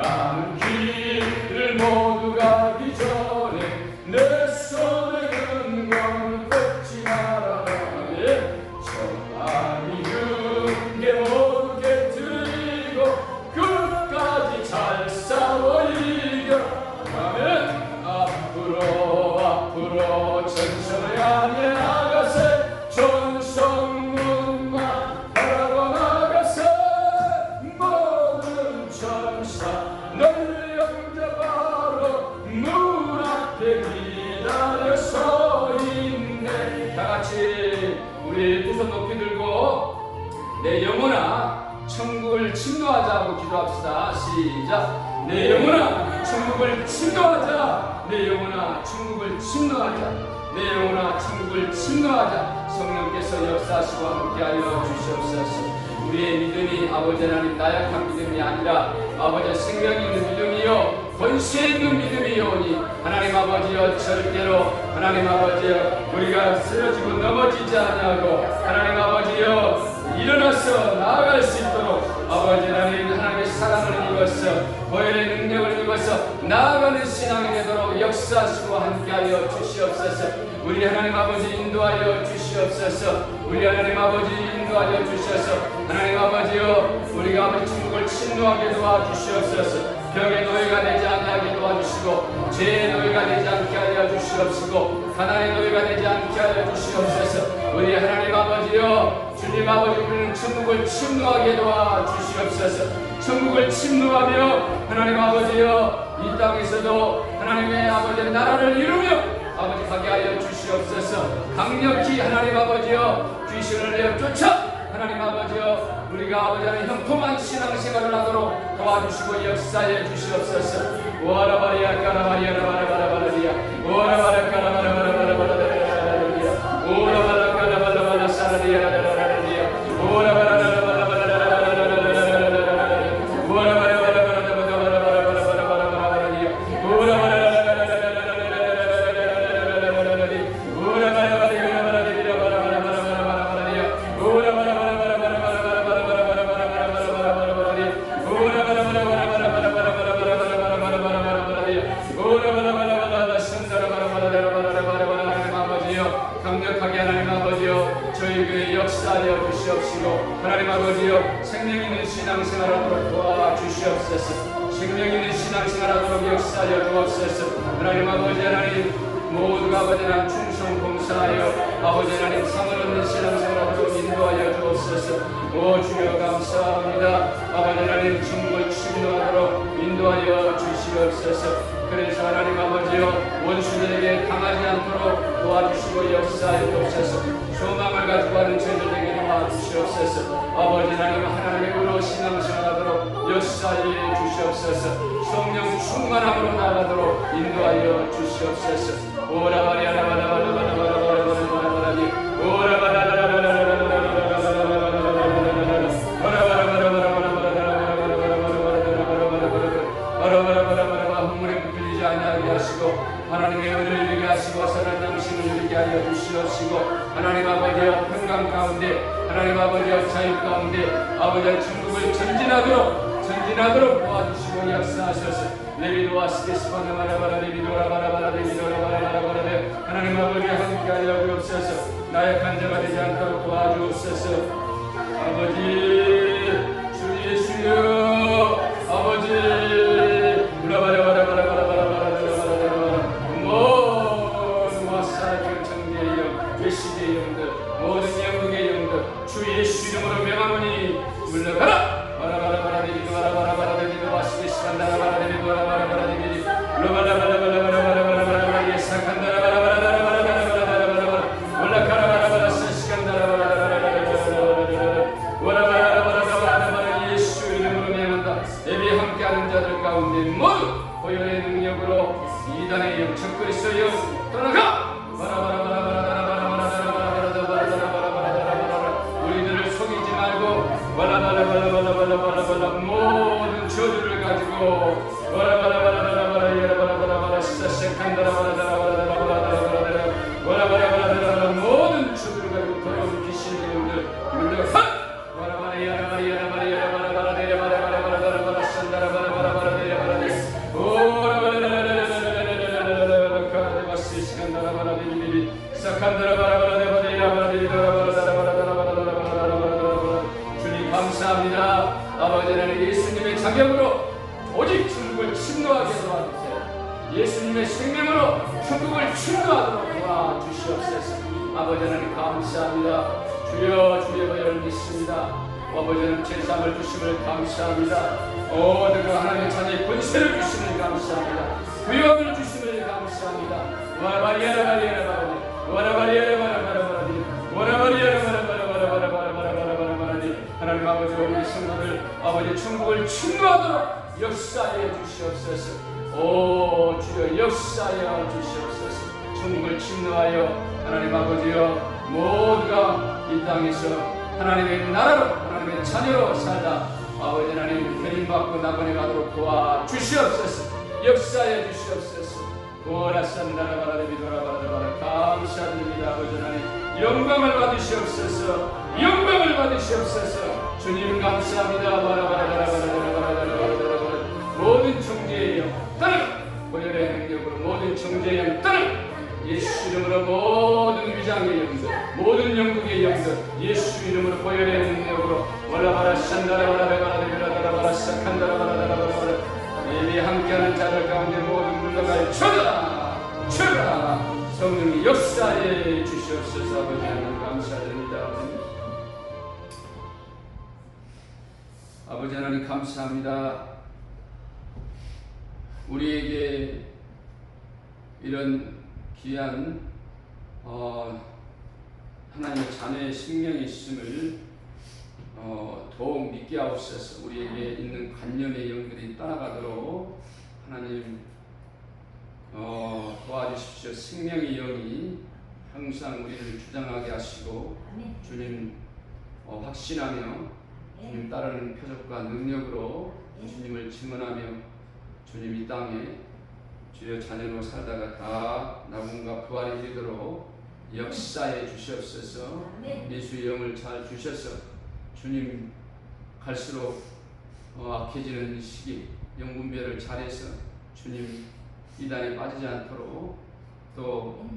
가는 길을 모두 가기 전에 내 손에 든 건 뺏지 말아라 저 많이 준게 모두 깨뜨리고 끝까지 잘 싸워 이겨 아멘 앞으로 전성을 향해 나가세 전성문만 바라고 나가세 모든 천사 너를 영접하러 문 앞에 기다려 서 있네 다같이 우리 두 손 높이 들고 내 영혼아 천국을 침노하자 하고 기도합시다 시작 내 영혼아 천국을 침노하자 내 영혼아 천국을 침노하자 내 영혼아 천국을 침노하자 성령께서 역사하시고 함께하여 주시옵소서 우리의 믿음이 아버지 하나님 나약한 믿음이 아니라 아버지 생명 있는 믿음이요 권세 있는 믿음이오니 하나님 아버지여 절대로 하나님 아버지여 우리가 쓰러지고 넘어지지 아니하고 하나님 아버지여 일어나서 나아갈 수 있도록 아버지 하나님의 사랑을 입어서 보혈의 능력을 입어서 나아가는 신앙이 되도록 역사하시고 함께하여 주시옵소서 우리 하나님 아버지 인도하여 주시옵소서 우리 하나님 아버지 인도하여 주셔서 하나님 아버지여 우리가 아버지 천국을 침노하게 도와주시옵소서 병의 노예가 되지 않게 도와주시고 죄의 노예가 되지 않게 하여 주시옵시고 가난의 노예가 되지 않게 하여 주시옵소서. 우리 하나님 아버지여, 주님 아버지, 우리는 천국을 침노하게 도와주시옵소서. 천국을 침노하며 하나님 아버지여, 이 땅에서도 하나님의 아버지의 나라를 이루며 아버지 가게 하여 주시옵소서. 강력히 하나님 아버지여, 귀신을 내어 쫓아 하나님 아버지여, 우리가 아버지 하나님 형통한 신앙생활을 하도록 도와주시고 역사해 주시옵소서. 오라바리야 까라바리야 라바라바라바라리야 오라바라 까라바라바라바라바라리야 오라바라 까라바라바라 사라리야 라라라리야 하나님 아버지여, 생명 있는 신앙생활하도록 도와주시옵소서. 생명 있는 신앙생활하도록 역사하여 주옵소서. 하나님 아버지 하나님, 모두가 아버지 하나님 충성 봉사하여 아버지 하나님 상을 얻는 신앙생활하도록 인도하여 주옵소서. 오 주여 감사합니다. 아버지 하나님 천국을 침노하도록 인도하여 주시옵소서. 그래서 하나님 아버지여, 원수들에게 당하지 않도록 도와주시고 역사하여 주옵소서. 소망을 가지고 하는 저희들에게 도와주시옵소서. 아버지 하나님, 하나님의 의로 신앙생활하도록 역사해 주시옵소서. 성령 충만함으로 나가도록 인도하여 주시옵소서. 오라바리아라바라바라바라바라바라바라바라바라바라바라바라니 하나님의 은혜를 누리게 하시고 선한 양심을 누리게 하여 주시옵시고 하나님 아버지여, 평강 가운데 하나님 아버지여, 자유 가운데 아버지여, 천국을 전진하도록 도와주시고 역사하셔서 레비도와 스테스파나 바라바라 레비도라 바라바라 레비도라 바라바라 하나님 아버지여, 함께하여 주옵소서. 나약한 자가 되지 않도록 도와주옵소서. 아버지 주 예수여, 아버지 시대의 영들, 모든 영국의 영들 주 예수 이름으로 명하노니 물러가라. 바라바라바라 데비도 바라바라바라 데비도 와시게 시간다라바라 데비도 바라바라바라 데비도 로바라바라바라바라바라바라바라 예사칸다라바라바라바라바라바라바라바라 올라카라바라바라 세시간다라바라바라바라바라바라 오라바라바라바라바라 예수 이름으로 명한다. 예배 함께하는 자들 가운데 모두 고요의 능력으로 이단의 영, 적그리스도의 영 떠나가. 모든 저주를 가지고 모든 저주를 가지고 더러운 귀신의 영들 물러가. 주님 감사합니다. 아버지 하나님, 예수님의 자격으로 오직 천국을 침노하게 도와주세요. 예수님의 생명으로 천국을 침노하도록 도와주시옵소서. 아버지 하나님 감사합니다. 주여 주의 보혈을 믿습니다. 아버지 하나님 제사함을 주심을 감사합니다. 내가 하나님의 자녀의 권세를 주심을 감사합니다. 구원을 주심을 감사합니다. 하나님 아버지, 우리 성도들 아버지 천국을 침노하도록 역사해 주시옵소서. 오 주여 역사하여 주시옵소서. 천국을 침노하여 하나님 아버지여, 모두가 이 땅에서 하나님의 나라로 하나님의 자녀로 살다 아버지 하나님 버림받고 나그네 가도록 도와주시옵소서. 역사해 주시옵소서. 오라산다라바라비도라바라바라 감사드립니다. 아버지 하나님 영광을 받으시옵소서. 영광을 받으시옵소서. 주님 감사합니다. 바라바라바라바라바라바라바라바라 모든 정죄의 영 떠나라. 보혈의 능력으로 모든 정죄의 영 떠나라. 예수 이름으로 모든 위장의 영들, 모든 영국의 영들 예수 이름으로 보혈의 능력으로 올라바라 산다라바라바라바라바라바라 사칸다라바라바라바라 예배 함께하는 자들 가운데 모든 물러갈 주라 주라 성령이 역사해 주시옵소서. 아버지 하나님 감사드립니다. 아버지 하나님 감사합니다. 우리에게 이런 귀한 하나님의 자녀의 생명이 있음을 더욱 믿게 하옵소서. 우리에게 있는 관념의 영들이 떠나가도록 하나님 도와주십시오. 생명의 영이 항상 우리를 주장하게 하시고 주님 확신하며 주님 따르는 표적과 능력으로 주님을 증언하며 주님 이 땅에 주여 자녀로 살다가 다 낙원과 부활에 이르도록 역사해 주시옵소서. 예수의 영을 잘 주셔서 주님 갈수록 악해지는 시기 영분별을 잘해서 주님 이단에 빠지지 않도록 또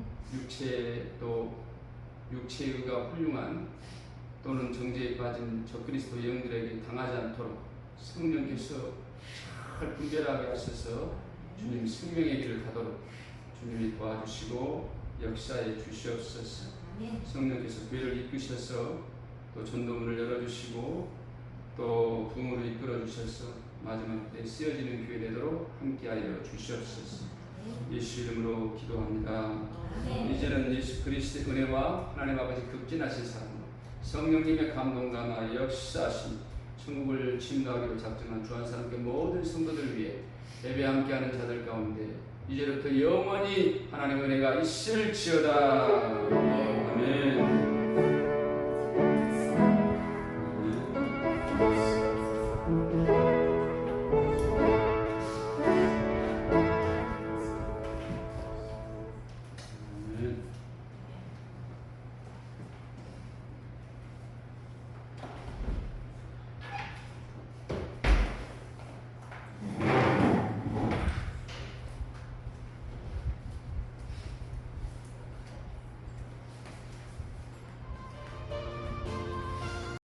육체의가 훌륭한 또는 정죄에 빠진 적그리스도 영들에게 당하지 않도록 성령께서 잘 분별하게 하셔서 주님 생명의 길을 가도록 주님이 도와주시고 역사해 주시옵소서. 성령께서 교회를 이끄셔서 또 전도문을 열어주시고 또 부흥으로 이끌어 주셔서 마지막 때 쓰여지는 교회 되도록 함께하여 주시옵소서. 예수 이름으로 기도합니다. 이제는 예수 그리스도의 은혜와 하나님 아버지 극진하신 사랑 성령님의 감동감화 역사하신 천국을 침노하기로 작정한 주 한 사람께 모든 성도들 위해 예배 함께하는 자들 가운데 이제부터 영원히 하나님의 은혜가 있을지어다. 아멘.